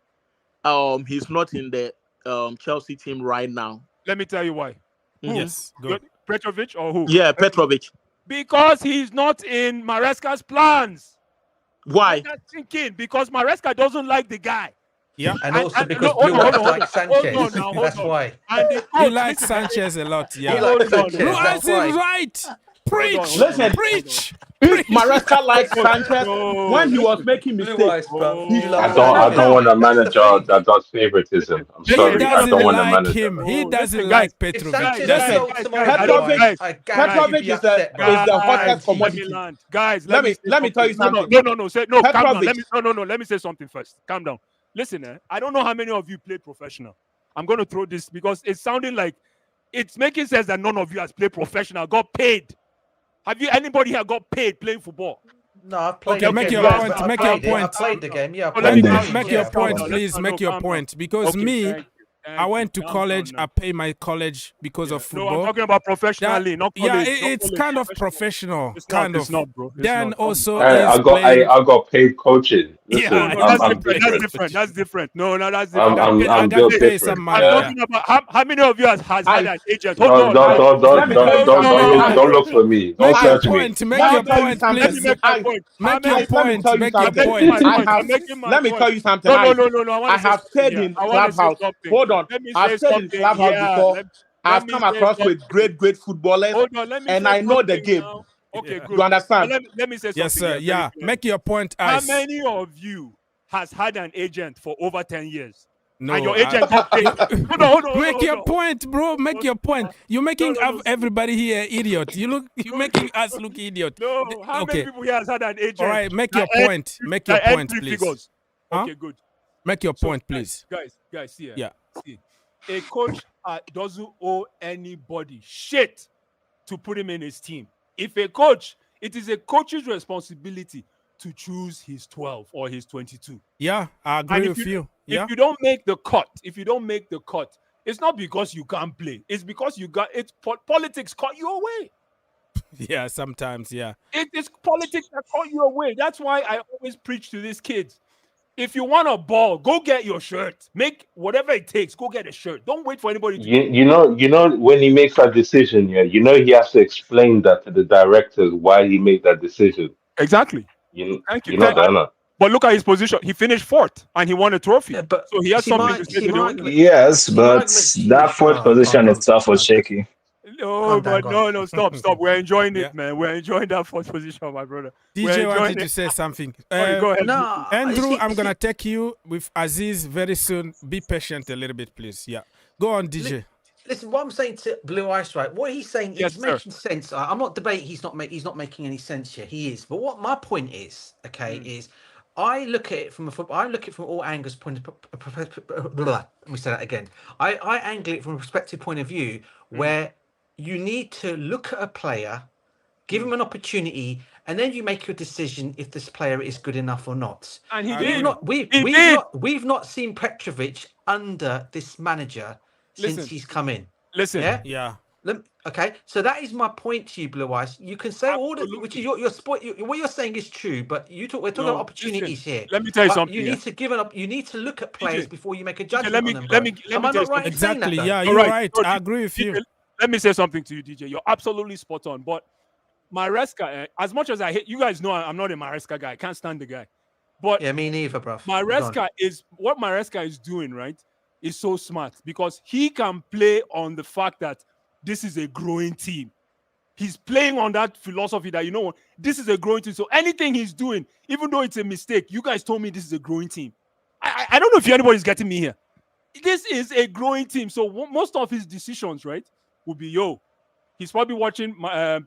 he's not in the Chelsea team right now? Let me tell you why. Yes, go. Petrovic or who? Yeah, Petrovic. Because he's not in Maresca's plans. Why? That's thinking because Maresca doesn't like the guy. Yeah, and also because Blue like Sanchez. That's why. And he likes Sanchez a lot. Yeah. He likes Sanchez. Blue Eyes is right. Preach. Listen, preach. If Maresca likes Sanchez when he was making mistakes, I don't want a manager that does favoritism. I'm sorry, I don't want a manager. Him. He doesn't like Petrovic. Petrovic is the hottest commodity. Guys, let me tell you something. No, calm down. Let me say something first. Calm down. Listen, I don't know how many of you played professional. I'm going to throw this because it's sounding like it's making sense that none of you has played professional, got paid. Have you anybody here got paid playing football? No, I've played. Okay, make your point. Make your point. I played the game. Yeah, make your point, please. Make your point. Because me, I went to college. I pay my college because of football. No, I'm talking about professionally, not college. Yeah, it's kind of professional. Kind of. It's not, bro. Then also, I got paid coaching. Listen, that's different. That's different. No, that's different. I'm built different. I'm talking about how many of you has had an agent? Don't look for me. Don't search me. Make your point, please. Make your point. Make your point. Let me tell you something. No. I have stayed in Clubhouse. Hold on. I've stayed in Clubhouse before. I've come across with great footballers, and I know the game. Okay, good. You understand? Let me say something. Yes, sir. Yeah, make your point. How many of you has had an agent for over 10 years? No, and your agent got paid. Hold on. Make your point, bro. Make your point. You're making everybody here idiot. You're making us look idiot. No, how many people here has had an agent? All right, make your point. Make your point, please. Okay, good. Make your point, please. Guys, see. Yeah. See, a coach doesn't owe anybody shit to put him in his team. If a coach, it is a coach's responsibility to choose his 12 or his 22. Yeah, I agree with you. If you don't make the cut, it's not because you can't play. It's because politics caught you away. Yeah, sometimes, yeah. It is politics that caught you away. That's why I always preach to these kids. If you want a ball, go get your shirt. Make whatever it takes. Go get a shirt. Don't wait for anybody to. You know when he makes that decision, he has to explain that to the directors why he made that decision. Exactly. Thank you. But look at his position. He finished fourth and he won a trophy. Yeah, but so he has something to say. Yes, but that fourth position itself was shaky. No, stop. We're enjoying it, man. We're enjoying that fourth position, my brother. DJ wanted to say something. Go ahead. No, Andrew, I'm going to take you with Aziz very soon. Be patient a little bit, please. Yeah. Go on, DJ. Listen, what I'm saying to Blue Ice, right? What he's saying is making sense. I'm not debating he's not making any sense here. He is. But what my point is, is I look at it from all angles point of let me say that again. I angle it from a perspective point of view where you need to look at a player, give him an opportunity, and then you make your decision if this player is good enough or not. And he did. We've not seen Petrovic under this manager since he's come in. Listen. Yeah. Okay, so that is my point to you, Blue Eyes. You can say all that, which is what you're saying is true, but we're talking about opportunities here. Let me tell you something. You need to give up. You need to look at players before you make a judgment on them. Let me Am I not right in saying that? Exactly. Yeah, you're right. I agree with you. Let me say something to you, DJ. You're absolutely spot on. But Maresca, as much as I hate, you guys know I'm not a Maresca guy. I can't stand the guy. But yeah, me neither, bro. Maresca is doing, right, is so smart because he can play on the fact that this is a growing team. He's playing on that philosophy that, you know what, this is a growing team. So anything he's doing, even though it's a mistake, you guys told me this is a growing team. I don't know if anybody's getting me here. This is a growing team. So most of his decisions, right, will be, he's probably watching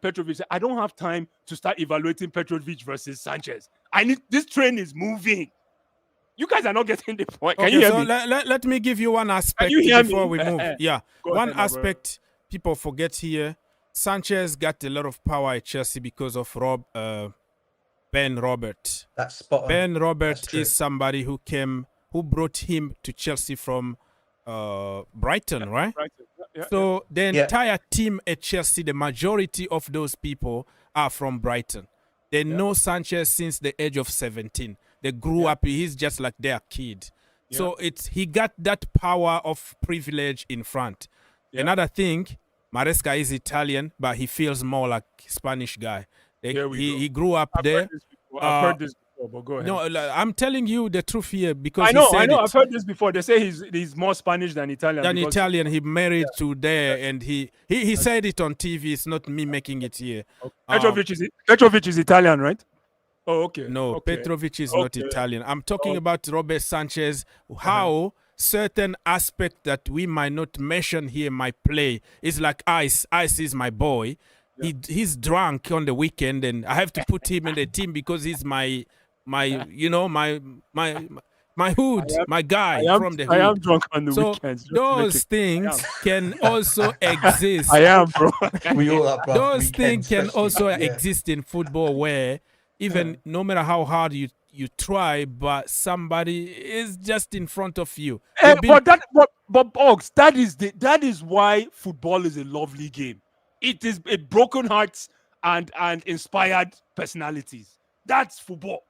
Petrovic. I don't have time to start evaluating Petrovic versus Sanchez. This train is moving. You guys are not getting the point. Can you hear me? Let me give you one aspect before we move. Yeah, one aspect people forget here. Sanchez got a lot of power at Chelsea because of Ben Robert. That's spot on. Ben Robert is somebody who brought him to Chelsea from Brighton, right? Brighton. Yeah, so the entire team at Chelsea, the majority of those people are from Brighton. They know Sanchez since the age of 17. They grew up. He's just like their kid. Yeah. So he got that power of privilege in front. Yeah. Another thing, Maresca is Italian, but he feels more like Spanish guy. He grew up there. I've heard this before, but go ahead. No, I'm telling you the truth here because I know. I've heard this before. They say he's more Spanish than Italian. He married to there, and he said it on TV. It's not me making it here. Okay. Petrovic is Italian, right? Oh, okay. No, okay. Petrovic is not Italian. I'm talking about Robert Sanchez. How certain aspect that we might not mention here might play. It's like Ice. Ice is my boy. Yeah. He's drunk on the weekend, and I have to put him in the team because he's my hood, my guy from the hood. I am drunk on the weekends. Those things can also exist. I am, bro. We all are, bro. Those things can also exist in football where even no matter how hard you try, but somebody is just in front of you. But Ox, that is why football is a lovely game. It is a broken hearts and inspired personalities. That's football.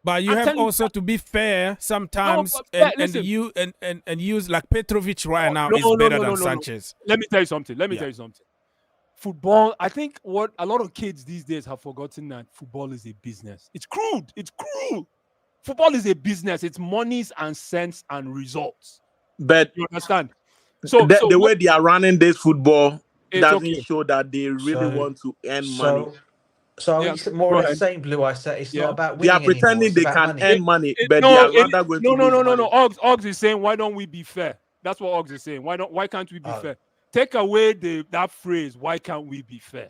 But you have also to be fair sometimes and use like Petrovic right now is better than Sanchez. Let me tell you something. Football, I think what a lot of kids these days have forgotten that football is a business. It's crude. Football is a business. It's monies and cents and results. But you understand? So the way they are running this football doesn't show that they really want to earn money. So it's more or less saying, Blue Eyes, that it's not about winning. They are pretending they can earn money, but they are rather going to lose money. No. Ogs is saying, why don't we be fair? That's what Ogs is saying. Why can't we be fair? Take away that phrase, why can't we be fair?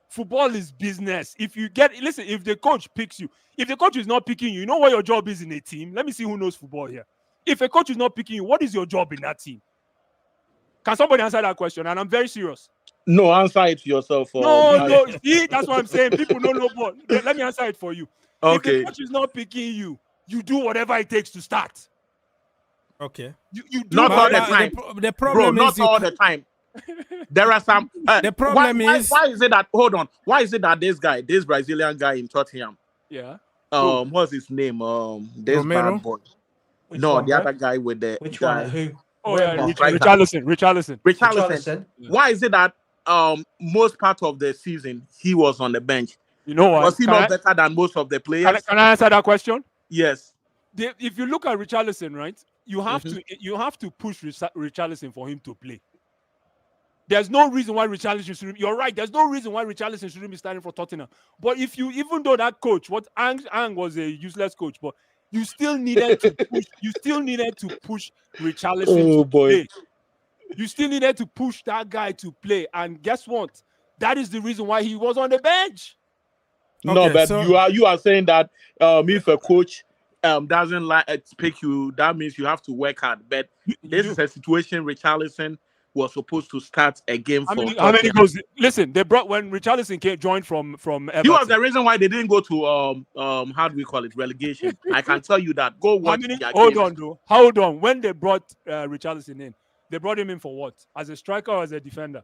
Football is business. If the coach picks you, if the coach is not picking you, you know what your job is in a team? Let me see who knows football here. If a coach is not picking you, what is your job in that team? Can somebody answer that question? And I'm very serious. No, answer it yourself. No. See, that's what I'm saying. People don't know ball. Let me answer it for you. Okay. If the coach is not picking you, you do whatever it takes to start. Okay. You do not all the time. The problem is not all the time. There are some. The problem is why is it that? Hold on. Why is it that this Brazilian guy in Tottenham? Yeah. What's his name? This Romero? bad boy. The other guy with the one? Who? Oh yeah, Richarlison. Why is it that most part of the season he was on the bench? You know what? Was he not better than most of the players? Can I answer that question? Yes. If you look at Richarlison, right, you have to push Richarlison for him to play. There's no reason why Richarlison shouldn't. You're right. There's no reason why Richarlison shouldn't be starting for Tottenham. But even though that coach, Ang was a useless coach, but you still needed to push. You still needed to push Richarlison to play. You still needed to push that guy to play. And guess what? That is the reason why he was on the bench. No, but you are saying that if a coach doesn't like to pick you, that means you have to work hard. But this is a situation Richarlison was supposed to start a game for. How many goals? Listen, they brought when Richarlison joined from Everton. He was the reason why they didn't go to how do we call it, relegation. I can tell you that. Go watch. Hold on. When they brought Richarlison in, they brought him in for what? As a striker or as a defender?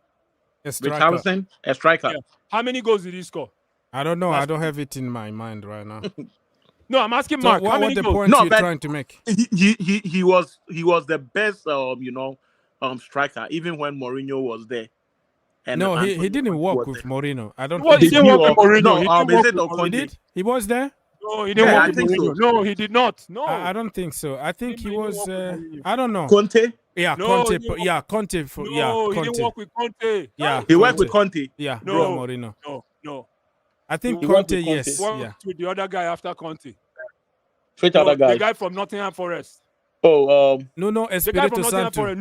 Richarlison, a striker. Yeah. How many goals did he score? I don't know. I don't have it in my mind right now. No, I'm asking Mark. What the point you're trying to make? He was the best striker, even when Mourinho was there. And he didn't work with Mourinho. I don't. He didn't work with Mourinho. He did. He was there. No, he didn't work with Mourinho. So. No, he did not. No, I don't think so. I think he was. I don't know. Conte. Yeah, no, Conte. Yeah, Conte. No, he didn't work with Conte. Yeah, he worked with Conte. Yeah, no, Mourinho. No. I think Conte. Yes. Worked with the other guy after Conte. Which other guy? The guy from Nottingham Forest. Oh, Nuno Espirito Santo.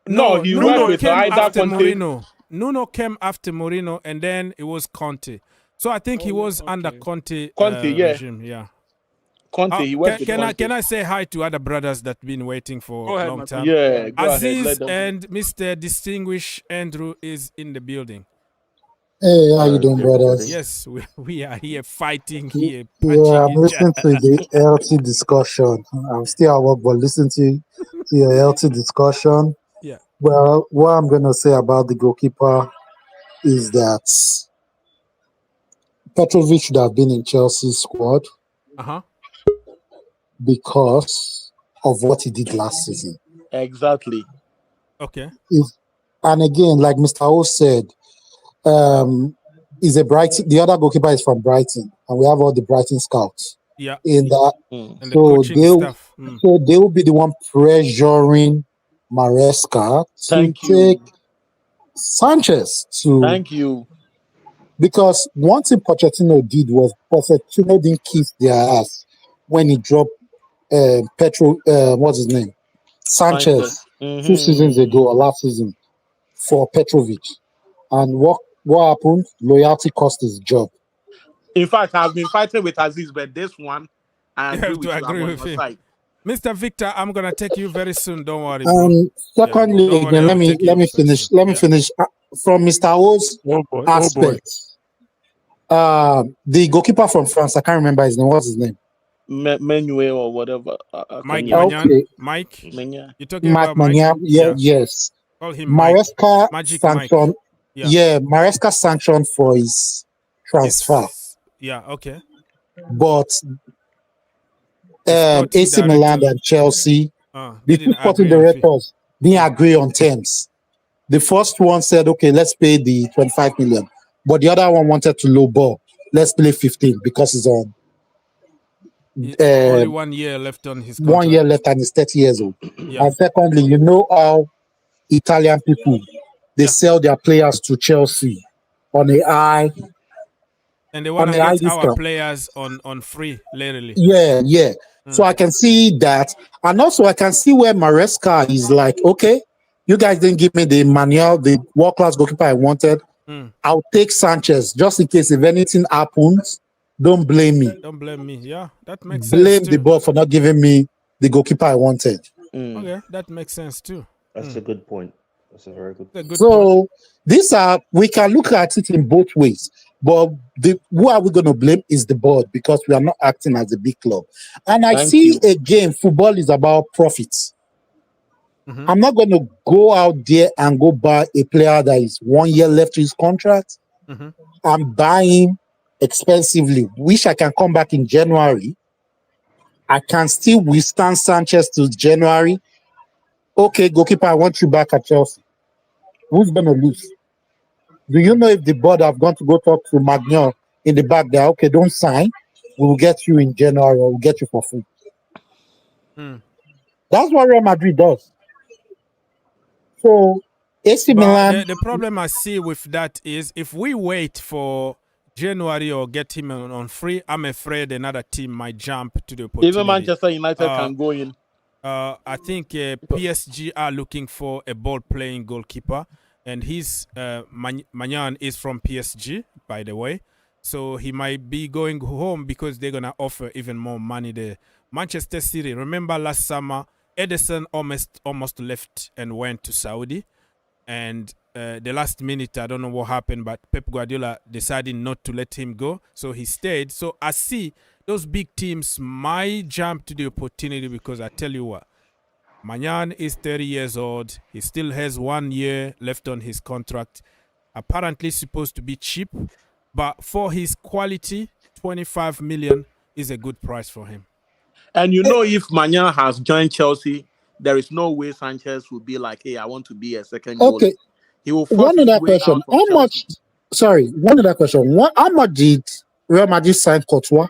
No, he worked with after Mourinho. Nuno came after Mourinho, and then it was Conte. So I think he was under Conte. Regime. Yeah. Conte. He worked with Conte. Can I say hi to other brothers that been waiting for a long time? Yeah. Aziz and Mr. Distinguished Andrew is in the building. Hey, how you doing, brothers? Yes, we are here fighting here. Yeah, I'm listening to the LT discussion. I'm still at work, but listening to your LT discussion. Yeah. Well, what I'm going to say about the goalkeeper is that Petrovic should have been in Chelsea's squad because of what he did last season. Exactly. Okay. And again, like Mr. O said, is a Brighton. The other goalkeeper is from Brighton, and we have all the Brighton scouts. Yeah. In that, and so they will be the one pressuring Maresca to take Sanchez to. Thank you. Because one thing Pochettino did was Pochettino didn't kiss their ass when he dropped Pedro. What's his name? Sanchez 2 seasons ago or last season for Petrovic, and what happened? Loyalty cost his job. In fact, I've been fighting with Aziz, but this one, I agree with him. side. Mr. Victor, I'm gonna take you very soon. Don't worry. Secondly, again, let me finish. Let me finish from Mr. O's aspect. The goalkeeper from France, I can't remember his name. What's his name? Manuel or whatever. Maignan. Mike. Maignan. You're talking about Maignan? Yes. Call him Maresca sanctioned. Yeah, Maresca sanctioned for his transfer. Yeah, okay. But AC Milan and Chelsea, the two sporting directors didn't agree on terms. The first one said, okay, let's pay the 25 million. But the other one wanted to lowball. Let's play 15 because he's on. Only 1 year left on his contract. 1 year left and he's 30 years old. Yeah. And secondly, you know how Italian people, they sell their players to Chelsea on a high. And they want to get our players on free, literally. Yeah. So I can see that. And also I can see where Maresca is like, okay, you guys didn't give me the manual, the world-class goalkeeper I wanted. I'll take Sanchez just in case if anything happens. Don't blame me. Don't blame me. Yeah, that makes sense. Blame the board for not giving me the goalkeeper I wanted. Okay, that makes sense too. That's a good point. That's a very good point. So these are, we can look at it in both ways. But who are we going to blame is the board because we are not acting as a big club. And I see again, football is about profits. I'm not going to go out there and go buy a player that is 1 year left to his contract. I'm buying expensively. Wish I can come back in January. I can still withstand Sanchez till January. Okay, goalkeeper, I want you back at Chelsea. Who's going to lose? Do you know if the board have gone to go talk to Maignan in the back there? Okay, don't sign. We will get you in January or we'll get you for free. That's what Real Madrid does. So, AC Milan. The problem I see with that is if we wait for January or get him on free, I'm afraid another team might jump to the opportunity. Even Manchester United can go in. I think PSG are looking for a ball-playing goalkeeper, and his Maignan is from PSG, by the way. So he might be going home because they're gonna offer even more money there. Manchester City. Remember last summer, Ederson almost left and went to Saudi, and the last minute, I don't know what happened, but Pep Guardiola decided not to let him go, so he stayed. So I see those big teams might jump to the opportunity because I tell you what, Maignan is 30 years old. He still has 1 year left on his contract. Apparently supposed to be cheap, but for his quality, 25 million is a good price for him. And you know, if Maignan has joined Chelsea, there is no way Sanchez will be like, hey, I want to be a second goal. Okay. He will one other question. How much did Real Madrid sign Courtois?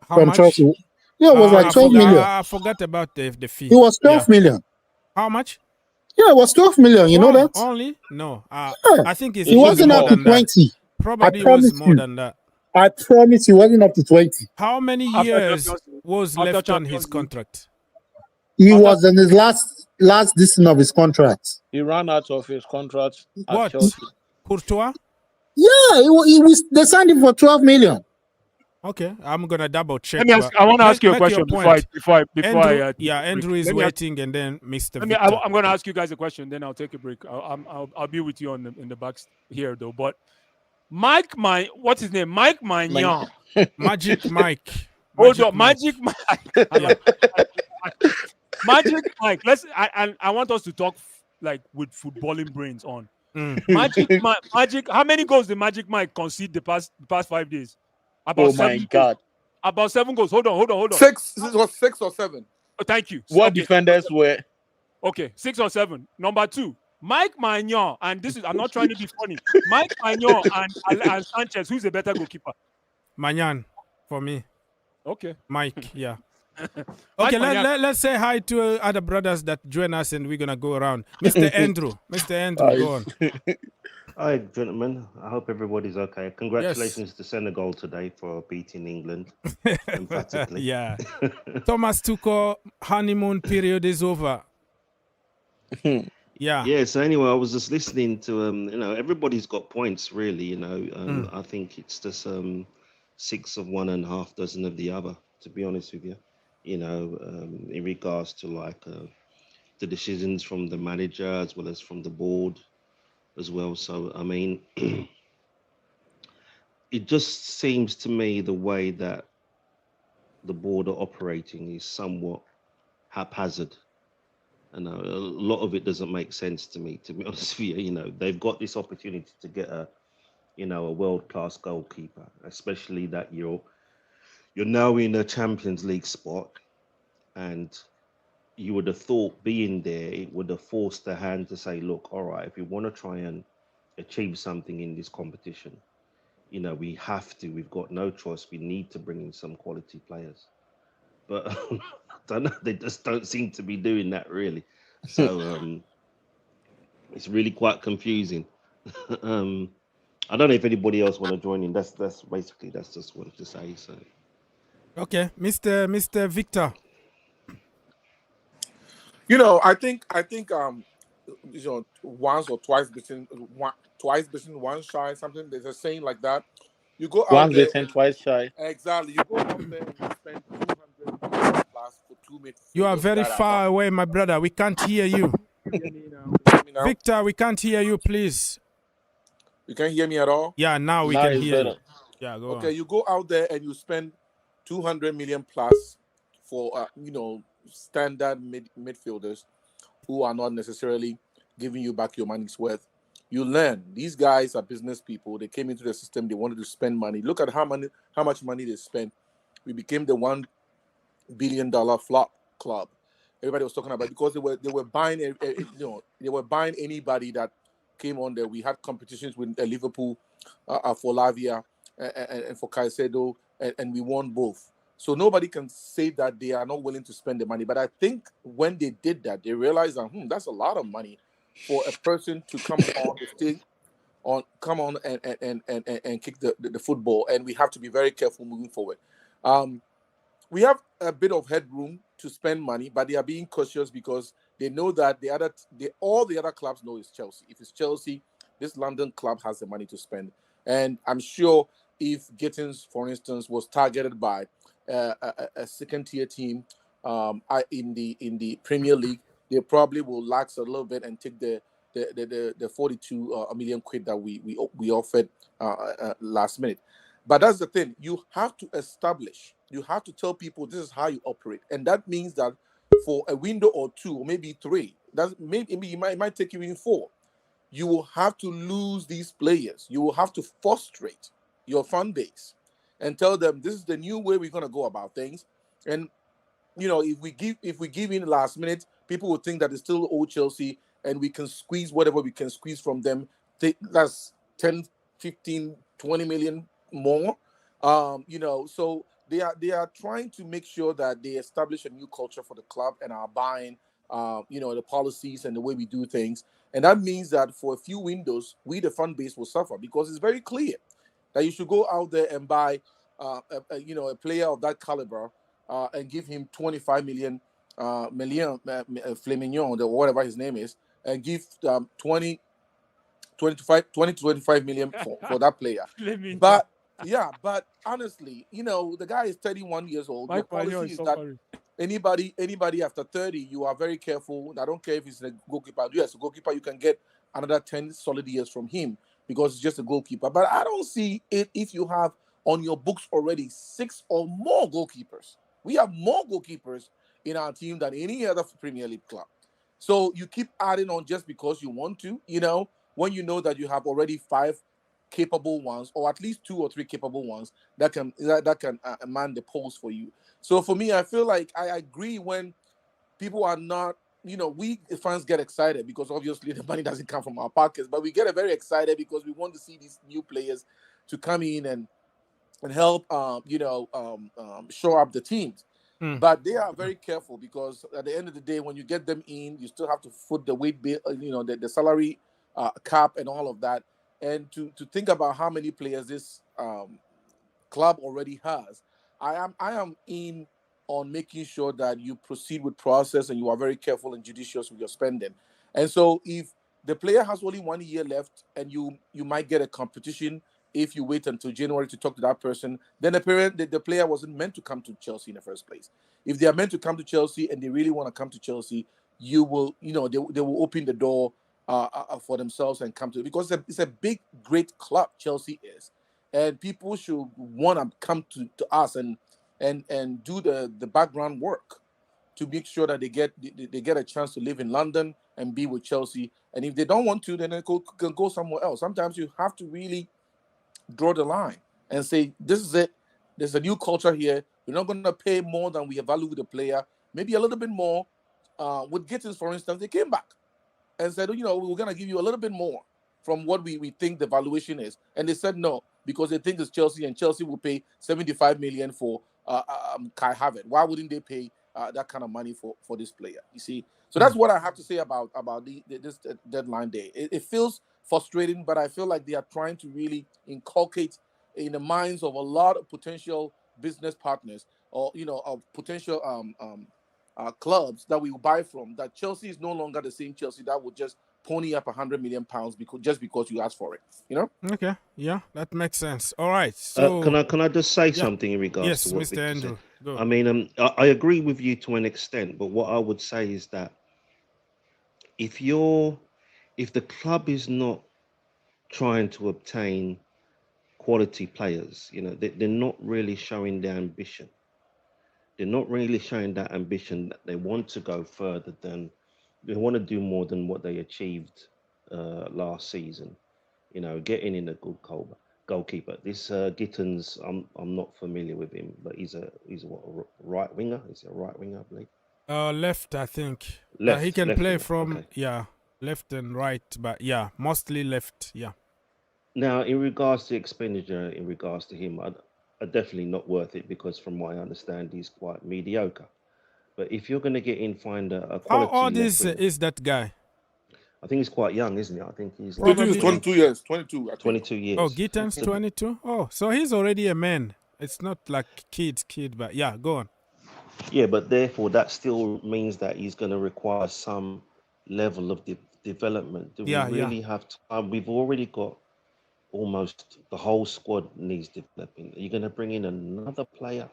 How much? Chelsea. Yeah, it was like 12 million. I forgot about the fee. It was 12 million. How much? Yeah, it was 12 million. You know that? Only? No. Yeah. I think it wasn't up to 20. Probably was more than that. I promise you, it wasn't up to 20. How many years was left on his contract? He was in his last season of his contract. He ran out of his contract at What? Chelsea. Courtois? Yeah, they signed him for 12 million. Okay, I'm gonna double check. I want to ask you a question before Andrew, Andrew is waiting, and then Mr. Victor. I'm gonna ask you guys a question, then I'll take a break. I'll be with you in the back here though. But what's his name? Maignan. Magic Mike. Hold on, Magic Mike. Magic Mike. I want us to talk like with footballing brains on. Magic. How many goals did Magic Mike concede the past 5 days? About God! About 7 goals. Hold on. 6. This was 6 or 7. Oh, thank you. What defenders were? Okay, 6 or 7. Number 2, Maignan, and this is, I'm not trying to be funny. Maignan and Sanchez, who's a better goalkeeper? Maignan, for me. Okay. Mike, yeah. Okay, let's say hi to other brothers that join us, and we're gonna go around. Mr. Andrew, go on. Hi, gentlemen. I hope everybody's okay. Congratulations to Senegal today for beating England emphatically. Yeah. Thomas Tuchel honeymoon period is over. Yeah. Yeah. So anyway, I was just listening to everybody's got points really. I think it's just 6 of one and a half dozen of the other. To be honest with you, in regards to like the decisions from the manager as well as from the board as well. So I mean, it just seems to me the way that the board are operating is somewhat haphazard. And a lot of it doesn't make sense to me, to be honest with you. They've got this opportunity to get a world-class goalkeeper, especially that you're now in a Champions League spot, and you would have thought being there, it would have forced the hand to say, look, all right, if we want to try and achieve something in this competition, we've got no choice. We need to bring in some quality players. But I don't know, they just don't seem to be doing that really. So it's really quite confusing. I don't know if anybody else want to join in. That's just what I wanted to say. So. Okay, Mr. Victor. I think once or twice between one shy, something. There's a saying like that. You go out once there, bitten, twice shy. Exactly. You go out there and you spend 200 plus for 2 minutes. You are very far away, my brother. We can't hear you. Victor, we can't hear you, please. You can't hear me at all? Yeah, now we can hear you. Yeah, go on. Okay, you go out there and you spend 200 million plus for standard midfielders who are not necessarily giving you back your money's worth. You learn. These guys are business people. They came into the system. They wanted to spend money. Look at how much money they spent. We became the $1 billion flop club. Everybody was talking about, because they were buying they were buying anybody that came on there. We had competitions with Liverpool for Lavia and for Caicedo, and we won both. So nobody can say that they are not willing to spend the money. But I think when they did that, they realized that that's a lot of money for a person to come on the stage, come on and kick the football. And we have to be very careful moving forward. We have a bit of headroom to spend money, but they are being cautious because they know that all the other clubs know is Chelsea. If it's Chelsea, this London club has the money to spend. And I'm sure if Gittens, for instance, was targeted by a second-tier team in the Premier League, they probably will lax a little bit and take the 42 million quid that we offered last minute. But that's the thing. You have to establish. You have to tell people this is how you operate, and that means that for a window or 2 or maybe 3, it might take you in 4. You will have to lose these players. You will have to frustrate your fan base and tell them this is the new way we're going to go about things. And if we give in last minute, people will think that it's still old Chelsea and we can squeeze whatever we can squeeze from them. That's 10, 15, 20 million more. So they are trying to make sure that they establish a new culture for the club and are buying, the policies and the way we do things. And that means that for a few windows, we the fan base will suffer because it's very clear that you should go out there and buy, a player of that caliber and give him 25 million, Flemignon, or whatever his name is, and give 20 to 25 million for that player. But but honestly, the guy is 31 years old. Your policy is that anybody after 30, you are very careful. I don't care if he's a goalkeeper. Yes, a goalkeeper, you can get another 10 solid years from him because it's just a goalkeeper. But I don't see it if you have on your books already 6 or more goalkeepers. We have more goalkeepers in our team than any other Premier League club. So you keep adding on just because you want to, when you know that you have already 5 capable ones, or at least 2 or 3 capable ones that can man the post for you. So for me, I feel like I agree when people are not, we fans get excited because obviously the money doesn't come from our pockets, but we get very excited because we want to see these new players to come in and help, show up the teams. But they are very careful because at the end of the day, when you get them in, you still have to foot the weight bill, the salary cap and all of that. And to think about how many players this club already has, I am in on making sure that you proceed with process and you are very careful and judicious with your spending. And so if the player has only 1 year left and you might get a competition if you wait until January to talk to that person, then the player wasn't meant to come to Chelsea in the first place. If they are meant to come to Chelsea and they really want to come to Chelsea, you will, they will open the door for themselves and come to it because it's a big, great club. Chelsea is, and people should want to come to us and do the background work to make sure that they get a chance to live in London and be with Chelsea. And if they don't want to, then they can go somewhere else. Sometimes you have to really draw the line and say, this is it. There's a new culture here. We're not going to pay more than we value the player. Maybe a little bit more. With Gittens, for instance, they came back and said, we're going to give you a little bit more from what we think the valuation is. And they said no, because they think it's Chelsea and Chelsea will pay 75 million for Kai Havertz. Why wouldn't they pay that kind of money for this player? You see? So that's what I have to say about this deadline day. It feels frustrating, but I feel like they are trying to really inculcate in the minds of a lot of potential business partners or, of potential clubs that we will buy from, that Chelsea is no longer the same Chelsea that would just pony up £100 million because you asked for it, Okay, yeah, that makes sense. All right, so can I just say something in regards to what Mr. Victor Andrew, said? go. I mean, I agree with you to an extent, but what I would say is that if the club is not trying to obtain quality players, they're not really showing their ambition. They're not really showing that ambition that they want to go further than, they want to do more than what they achieved last season. Getting in a good goalkeeper. This Gittens, I'm not familiar with him, but he's a right winger. He's a right winger, I believe. Left, I think. Left. He can left play winger. from Okay. left and right, but mostly left. Yeah. Now, in regards to expenditure, in regards to him, are definitely not worth it because, from what I understand, he's quite mediocre. But if you're going to get in, find a quality. How old is that guy? I think he's quite young, isn't he? I think he's like 22 years. 22, I think. 22 years. Oh, Gittens 22. Oh, so he's already a man. It's not like kid, but yeah, go on. Yeah, but therefore that still means that he's going to require some level of development. Do we really have time? We've already got almost the whole squad needs developing. Are you going to bring in another player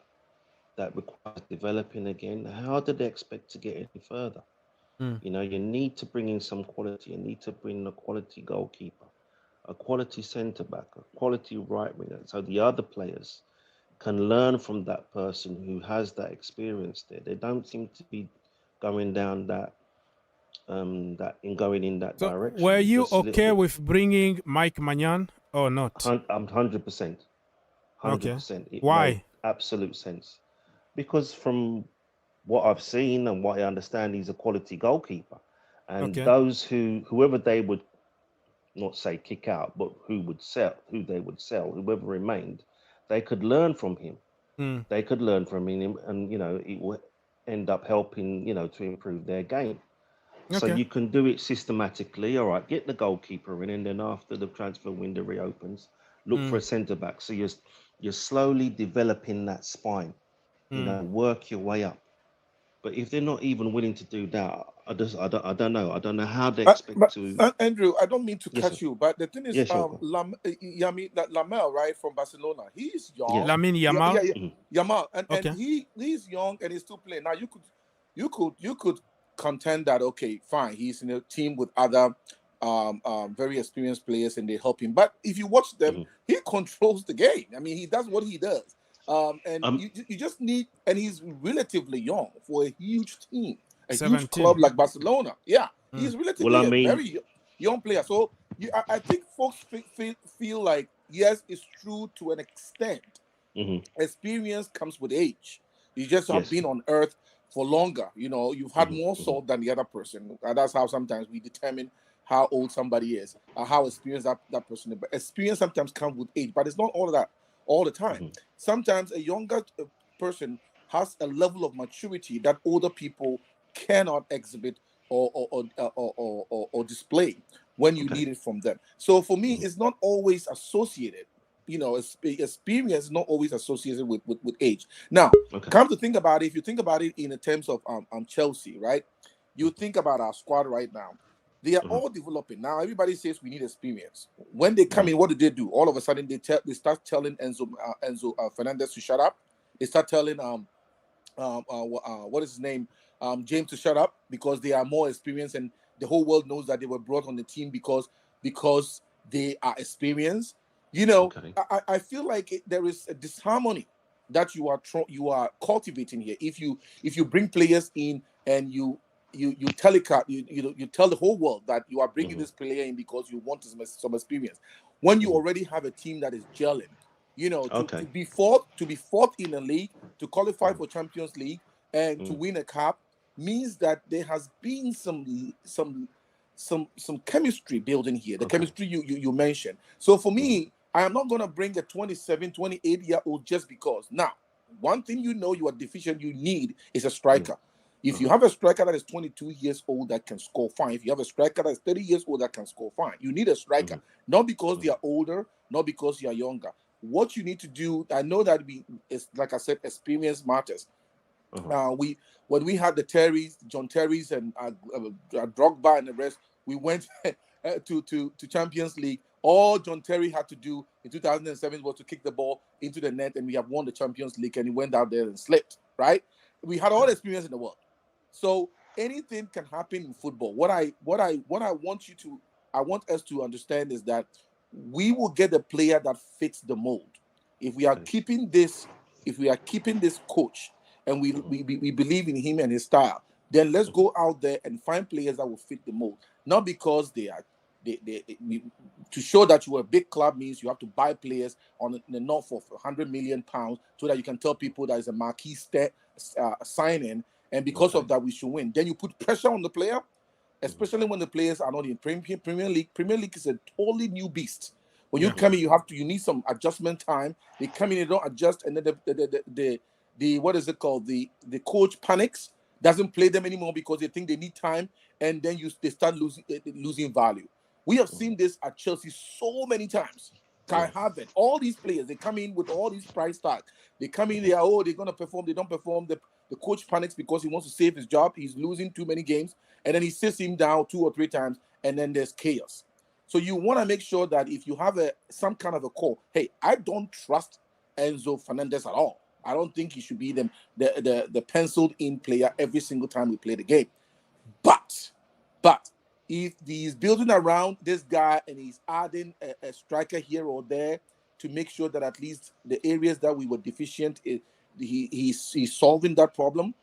that requires developing again? How do they expect to get any further? You need to bring in some quality. You need to bring in a quality goalkeeper, a quality centre back, a quality right winger, so the other players can learn from that person who has that experience there. They don't seem to be going down going in that direction. Were you okay with bringing Maignan or not? I'm 100%. 100%. Why? Made absolute sense. Because from what I've seen and what I understand, he's a quality goalkeeper. And those whoever they would not say kick out, but who they would sell, whoever remained, they could learn from him. they could learn from him, and it will end up helping to improve their game. So Okay. you can do it systematically. All right, get the goalkeeper in, and then after the transfer window reopens, look for a centre back. So you're slowly developing that spine. Work your way up. But if they're not even willing to do that, I don't know. I don't know how they expect to. Andrew, I don't mean to Yes, cut sir. you, but the thing is, Yes, sure. Lamel, right, from Barcelona, he's young. Yes. Lamine Yamal. Yamal, and Okay. he's young and he's still playing. Now you could contend that, okay, fine, he's in a team with other very experienced players and they help him. But if you watch them, he controls the game. I mean, he does what he does. You just need, and he's relatively young for a huge team, a 17. huge club like Barcelona. Yeah, he's relatively a very young player. So I think folks feel like, yes, it's true to an extent. Experience comes with age. You just have been on earth for longer. You've had more salt than the other person. That's how sometimes we determine how old somebody is, or how experienced that person is. But experience sometimes comes with age, but it's not all of that all the time. Sometimes a younger person has a level of maturity that older people cannot exhibit or display when you need it from them. So for me, it's not always associated. Experience is not always associated with age. Now, come to think about it, if you think about it in the terms of Chelsea, right? You think about our squad right now. They are all developing. Now, everybody says we need experience. When they come in, what do? All of a sudden, they start telling Enzo Fernandez to shut up. They start telling what is his name, James, to shut up, because they are more experienced, and the whole world knows that they were brought on the team because they are experienced. I feel like there is a disharmony that you are cultivating here. If you bring players in and you tell the whole world that you are bringing this player in because you want some experience, when you already have a team that is gelling, to be fourth in a league, to qualify for Champions League, and to win a cup means that there has been some chemistry building here. The chemistry you mentioned. So for me, I am not going to bring a 27, 28-year-old just because. Now, one thing you are deficient, you need is a striker. If you have a striker that is 22 years old that can score fine, if you have a striker that is 30 years old that can score fine, you need a striker. Not because they are older, not because you are younger. What you need to do, I know that it's like I said, experience matters. When we had the John Terrys and Drogba and the rest, we went to Champions League. All John Terry had to do in 2007 was to kick the ball into the net, and we have won the Champions League, and he went out there and slipped, right? We had all the experience in the world. So anything can happen in football. What I want us to understand is that we will get a player that fits the mold. If we are keeping this coach and we believe in him and his style, then let's go out there and find players that will fit the mold. Not because to show that you are a big club means you have to buy players on the north of £100 million so that you can tell people that is a marquee sign-in, and because of that we should win. Then you put pressure on the player, especially when the players are not in Premier League. Premier League is a totally new beast. When you come in, you need some adjustment time. They come in, they don't adjust, and then the what is it called? The coach panics, doesn't play them anymore because they think they need time, and then they start losing value. We have seen this at Chelsea so many times. Kai Havertz, all these players, they come in with all these price tags. They come in, they're going to perform. They don't perform. The coach panics because he wants to save his job. He's losing too many games, and then he sits him down 2 or 3 times, and then there's chaos. So you want to make sure that if you have some kind of a call, hey, I don't trust Enzo Fernandez at all. I don't think he should be the penciled-in player every single time we play the game. But if he's building around this guy and he's adding a striker here or there to make sure that at least the areas that we were deficient, he's solving that problem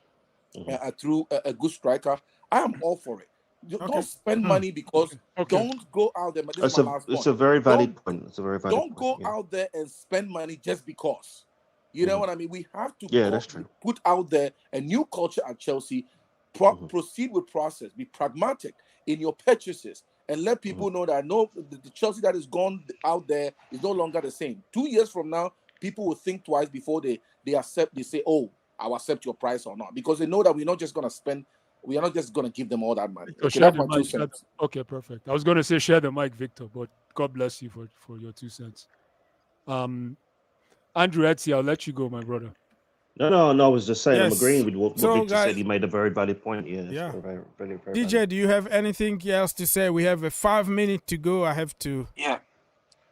through a good striker, I am all for it. Don't spend money because don't go out there. It's a very valid point. It's a very valid point. Don't go out there and spend money just because. You know what I mean? We have to that's true. Put out there a new culture at Chelsea. Proceed with process. Be pragmatic in your purchases and let people know that the Chelsea that is gone out there is no longer the same. 2 years from now, people will think twice before they accept. They say, "Oh, I'll accept your price or not," because they know that we're not just gonna spend. We are not just gonna give them all that money. Victor, Okay, share that's the my 2 mic. cents. Okay, perfect. I was going to say share the mic, Victor, but God bless you for your 2 cents. Andrew Etsy, I'll let you go, my brother. No. I was just saying, I'm Yes. agreeing with what So, Victor guys, said. He made a very valid point. Yeah. Yeah. Very, very, very DJ, valid. do you have anything else to say? We have a 5 minute to go. I have to. Yeah.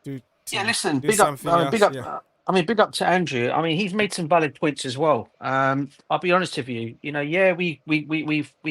To Yeah, listen, do big up, something else. big up. Yeah. Big up to Andrew. I mean, he's made some valid points as well. I'll be honest with you. You know, yeah, we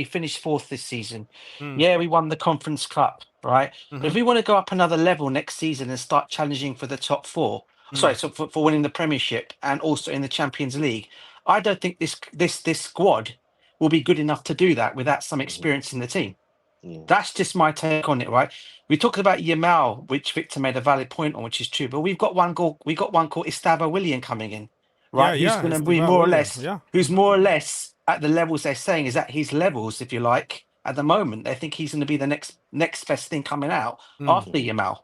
finished 4th this season. Yeah, we won the Conference Cup, right? But if we want to go up another level next season and start challenging for the top 4, sorry, so for winning the Premiership and also in the Champions League, I don't think this squad will be good enough to do that without some experience in the team. Yeah. That's just my take on it, right? We talked about Yamal, which Victor made a valid point on, which is true. But we've got one called Estava William coming in, right? Who's going to be more or less, who's more or less at the levels they're saying is at his levels, if you like, at the moment. They think he's going to be the next best thing coming out after Yamal.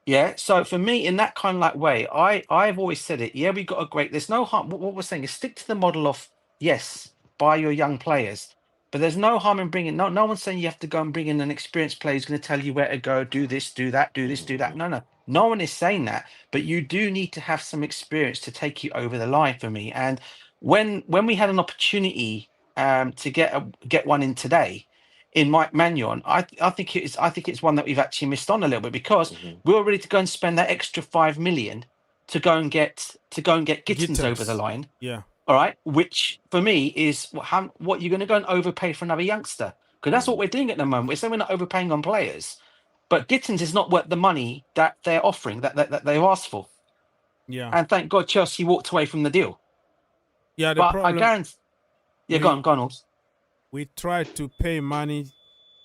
Yeah. So for me, in that kind of like way, I've always said it. Yeah, we got a great. There's no harm. What we're saying is stick to the model of yes, buy your young players. But there's no harm in bringing. No one's saying you have to go and bring in an experienced player who's going to tell you where to go, do this, do that, do this, do that. No. No one is saying that. But you do need to have some experience to take you over the line for me. And when we had an opportunity to get one in today in Maignan, I think it's one that we've actually missed on a little bit because we were ready to go and spend that extra 5 million to go and get Gittens over the line. Yeah. All right, which for me is what you're going to go and overpay for another youngster, because that's what we're doing at the moment. We're saying we're not overpaying on players, but Gittens is not worth the money that they're offering, that they've asked for. Yeah. And thank God Chelsea walked away from the deal. Yeah, but problem, I guarantee. Yeah, go on, Ols. We try to pay money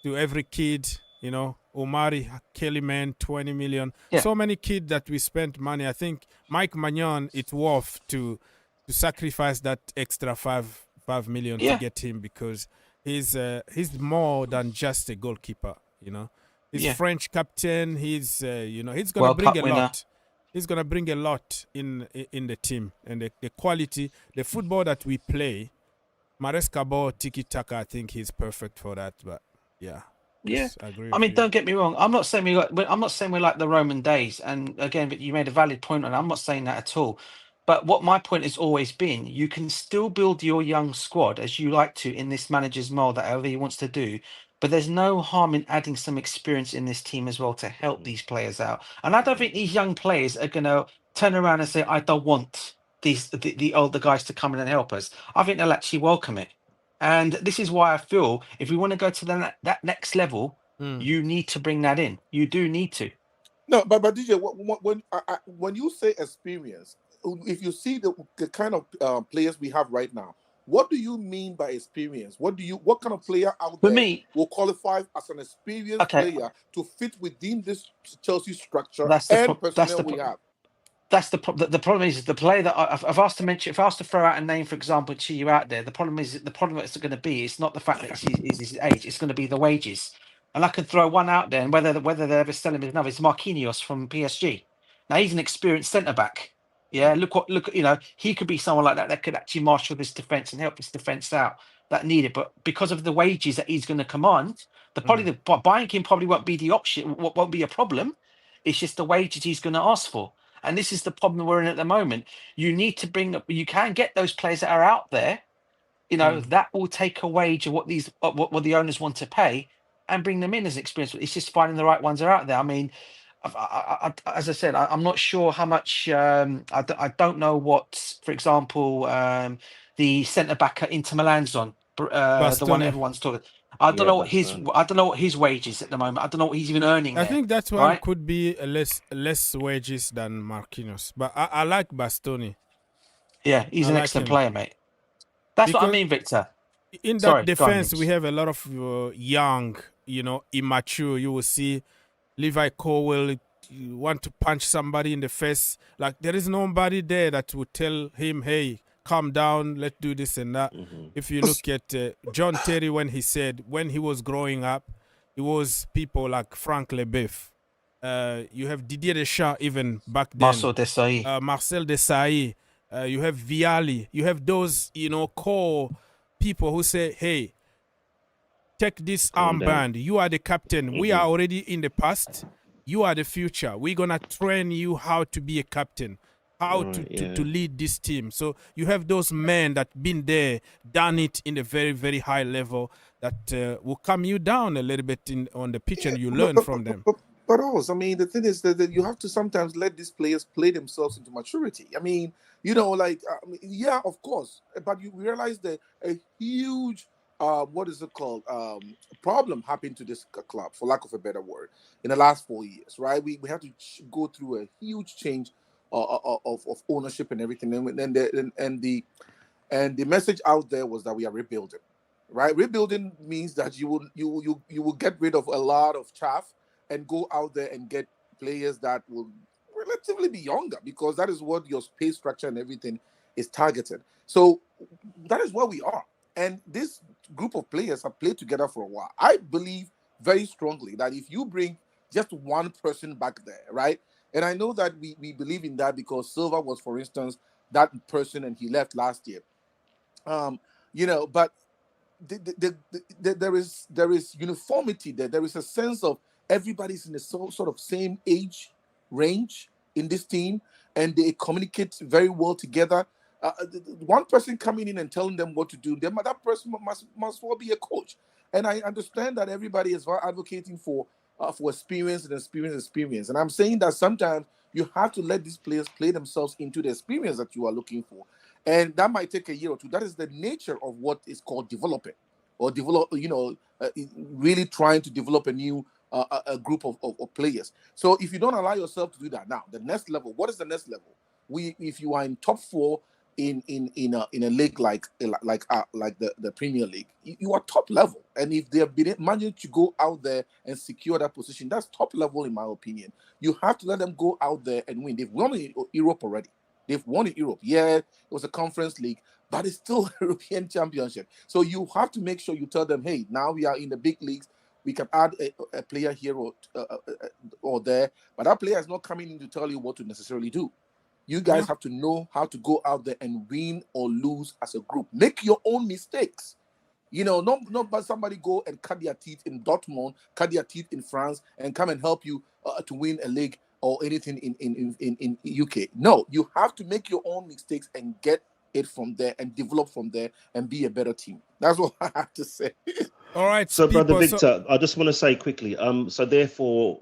to every kid, you know, Omari, Kellyman, 20 million. Yeah. So many kids that we spent money. I think Maignan, it's worth to sacrifice that extra 5 million to get him, because he's more than just a goalkeeper, you know. He's French captain. He's he's gonna bring a lot. He's gonna bring a lot in the team, and the quality, the football that we play. Maresca ball, tiki taka. I think he's perfect for that. But yeah. I agree. I mean, don't get me wrong. I'm not saying we're like the Roman days. And again, but you made a valid point on it. I'm not saying that at all. But what my point has always been, you can still build your young squad as you like to in this manager's mold, that however he wants to do. But there's no harm in adding some experience in this team as well to help these players out. And I don't think these young players are going to turn around and say, I don't want the older guys to come in and help us. I think they'll actually welcome it. And this is why I feel if we want to go to that next level, you need to bring that in. You do need to. No, but DJ, when you say experience, if you see the kind of players we have right now, what do you mean by experience? What kind of player out there will qualify as an experienced player to fit within this Chelsea structure and personnel we have? That's the problem is the player that I've asked to mention. If I asked to throw out a name, for example, to you out there, the problem that's going to be, it's not the fact that it's his age. It's going to be the wages. And I can throw one out there, and whether they ever sell him is another. It's Marquinhos from PSG. Now he's an experienced centre back. Yeah, look, you know, he could be someone like that could actually marshal this defence and help this defence out that needed. But because of the wages that he's going to command, the buying him probably won't be the option. Won't be a problem. It's just the wages he's going to ask for. And this is the problem we're in at the moment. You need to bring up. You can get those players that are out there. You know that will take a wage of what the owners want to pay, and bring them in as experience. It's just finding the right ones are out there. I mean, as I said, I'm not sure how much. I don't know what, for example, the centre back at Inter Milan's on. The one everyone's talking. I don't know what his wages at the moment. I don't know what he's even earning. I think that's why it could be less wages than Marquinhos. But I like Bastoni. Yeah, he's an excellent player, mate. That's what I mean, Victor. In that defense, we have a lot of young, immature. You will see Levi Colwill want to punch somebody in the face. Like, there is nobody there that would tell him, hey, calm down, let's do this and that. If you look at John Terry, when he was growing up, it was people like Frank Leboeuf, You have Didier Deschamps even back then. Marcel Desailly. Marcel Desailly. You have Vialli. You have those, core people who say, hey, take this armband. You are the captain. We are already in the past. You are the future. We're going to train you how to be a captain, how to lead this team. So you have those men that been there, done it in a very, very high level that will calm you down a little bit on the pitch, and you learn from them. But also, I mean, the thing is that you have to sometimes let these players play themselves into maturity. I mean, yeah, of course. But you realize that a huge, problem happened to this club, for lack of a better word, in the last 4 years, right? We had to go through a huge change of ownership and everything. And the message out there was that we are rebuilding, right? Rebuilding means that you will get rid of a lot of chaff and go out there and get players that will relatively be younger, because that is what your pay structure and everything is targeted. So that is where we are. And this group of players have played together for a while. I believe very strongly that if you bring just one person back there, right? And I know that we believe in that because Silva was, for instance, that person, and he left last year. But there is uniformity there. There is a sense of everybody's in the sort of same age range in this team, and they communicate very well together. One person coming in and telling them what to do, that person must well be a coach. And I understand that everybody is advocating for experience. And I'm saying that sometimes you have to let these players play themselves into the experience that you are looking for. And that might take a year or two. That is the nature of what is called developing, or really trying to develop a new a group of players. So if you don't allow yourself to do that now, the next level, what is the next level? If you are in top 4 in a league like the Premier League, you are top level. And if they have been managed to go out there and secure that position, that's top level in my opinion. You have to let them go out there and win. They've won in Europe already. They've won in Europe. Yeah, it was a conference league, but it's still a European championship. So you have to make sure you tell them, hey, now we are in the big leagues. We can add a player here or there, but that player is not coming in to tell you what to necessarily do. You guys have to know how to go out there and win or lose as a group. Make your own mistakes. Not but somebody go and cut their teeth in Dortmund, cut their teeth in France, and come and help you to win a league or anything in UK. No, you have to make your own mistakes and get it from there and develop from there and be a better team. That's what I have to say. All right. So, Brother Victor, I just want to say quickly, so therefore,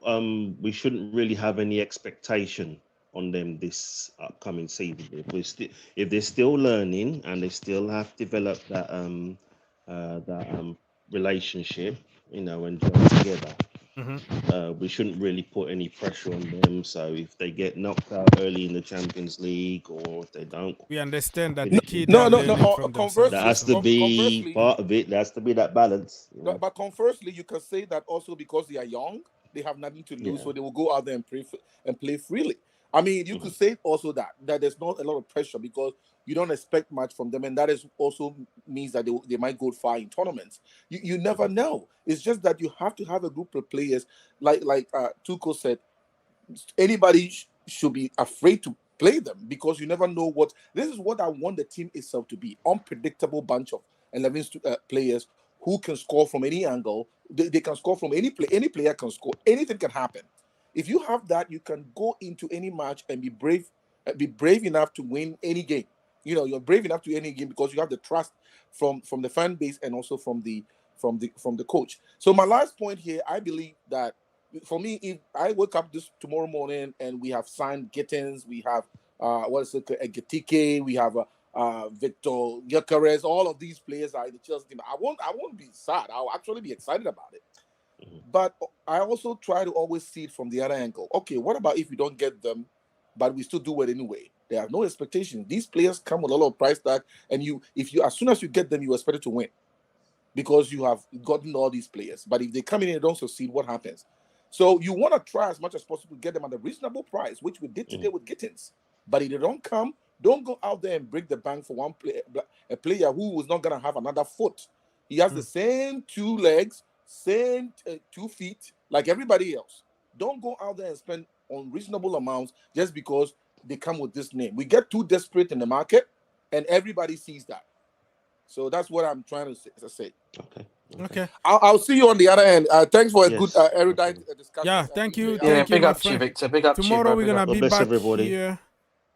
we shouldn't really have any expectation on them this upcoming season. If they're still learning and they still have to develop that relationship, and join together, we shouldn't really put any pressure on them. So if they get knocked out early in the Champions League, or if they don't, we understand that the kid conversely, that has to be part of it. There has to be that balance. But conversely, you can say that also because they are young, they have nothing to lose, so they will go out there and play freely. I mean, you could say also that there's not a lot of pressure because you don't expect much from them, and that is also means that they might go far in tournaments. You never know. It's just that you have to have a group of players, like Tuchel said, anybody should be afraid to play them because you never know what. This is what I want the team itself to be: unpredictable bunch of 11 players who can score from any angle. They can score from any play. Any player can score. Anything can happen. If you have that, you can go into any match and be brave enough to win any game. You're brave enough to win any game because you have the trust from the fan base and also from the coach. So my last point here, I believe that for me, if I wake up tomorrow morning and we have signed Gittens, we have Ekitike, we have Victor Gyokeres, all of these players are in the Chelsea team. I won't be sad. I'll actually be excited about it. But I also try to always see it from the other angle. Okay, what about if we don't get them, but we still do it anyway? There are no expectations. These players come with a lot of price tag, and as soon as you get them, you expect to win because you have gotten all these players. But if they come in and don't succeed, what happens? So you want to try as much as possible to get them at a reasonable price, which we did today with Gittens. But if they don't come, don't go out there and break the bank for one player, a player who is not going to have another foot. He has the same 2 legs, same 2 feet like everybody else. don't go out there and spend unreasonable amounts just because they come with this name. We get too desperate in the market, and everybody sees that. So that's what I'm trying to say. Okay. I'll see you on the other end. Thanks for a good erudite discussion. Yeah, thank you. Yeah, Thank you, big my up to you, friend. Victor. Big up to you, Tomorrow bro. we're Big gonna up. be bless back everybody. here,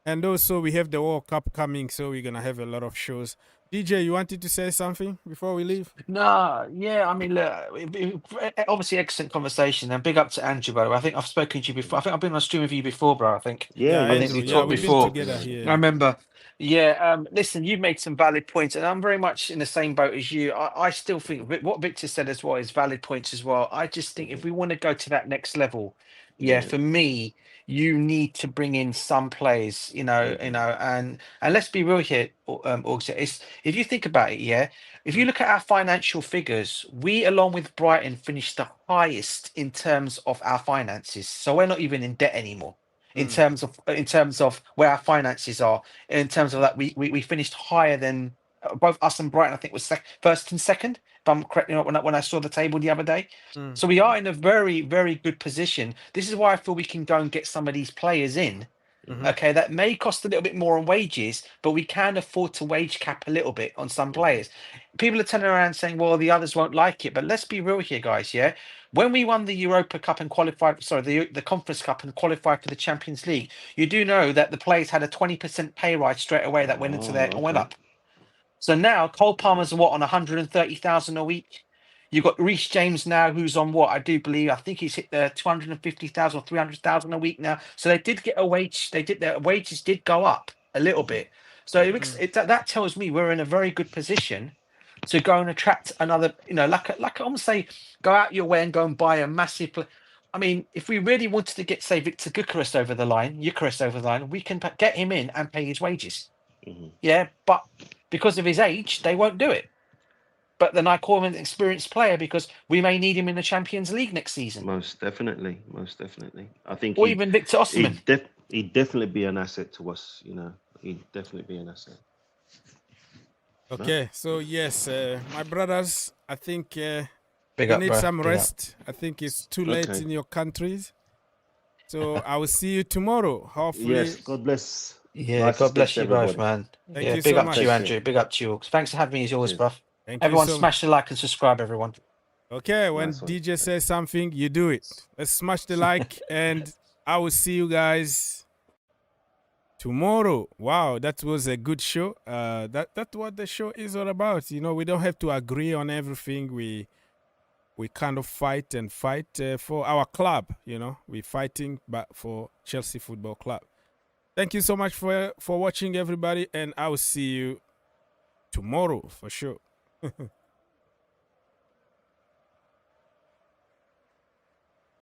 and also we have the World Cup coming, so we're gonna have a lot of shows. DJ, you wanted to say something before we leave? No, yeah, I mean, look, obviously excellent conversation, and big up to Andrew, by the way. I think I've spoken to you before. I think I've been on stream with you before, bro. I think. Yeah, I think Andrew. we Yeah, talked we've been before. together I here. remember. Yeah, listen, you made some valid points, and I'm very much in the same boat as you. I still think what Victor said as well is valid points as well. I just think if we want to go to that next level, yeah, for me, you need to bring in some players, and let's be real here, Augs, it's if you think about it, yeah, if you look at our financial figures, we along with Brighton finished the highest in terms of our finances, so we're not even in debt anymore. In terms of where our finances are, in terms of that, we finished higher than both us and Brighton. I think was first and second, if I'm correct. When I saw the table the other day, so we are in a very, very good position. This is why I feel we can go and get some of these players in. Okay, that may cost a little bit more on wages, but we can afford to wage cap a little bit on some players. People are turning around saying, well, the others won't like it, but let's be real here, guys. Yeah, when we won the Europa Cup and qualified, sorry, the Conference Cup and qualified for the Champions League, you do know that the players had a 20% pay rise straight away that went into their went up. So now Cole Palmer's on 130,000 a week. You've got Reece James now, who's on I think he's hit the 250,000 or 300,000 a week now. So they did get a wage. Their wages did go up a little bit. So that tells me we're in a very good position to go and attract another. Like I almost say, go out your way and go and buy a massive. I mean, if we really wanted to get, say, Victor Gyokeres over the line, we can get him in and pay his wages. Yeah, but because of his age, they won't do it. But then I call him an experienced player because we may need him in the Champions League next season. Most definitely. I think, or even Victor Osimhen. He'd definitely be an asset to us. He'd definitely be an asset. Okay, so yes, my brothers, I think you need bro. some rest. I think it's too late in your countries. So I will see you tomorrow. Hopefully. Yes, God bless. Yeah, nice God bless you everybody. both, man. Thank you big so up much. to you, Andrew. Big up to you. Thanks for having me as always, bruv. Thank Everyone you so smash the like and subscribe, everyone. Okay, when Nice one. DJ says something, you do it. Let's smash the like, and I will see you guys tomorrow. Wow, that was a good show. That's what the show is all about. We don't have to agree on everything. We kind of fight for our club. We're fighting but for Chelsea Football Club. Thank you so much for watching, everybody, and I will see you tomorrow for sure.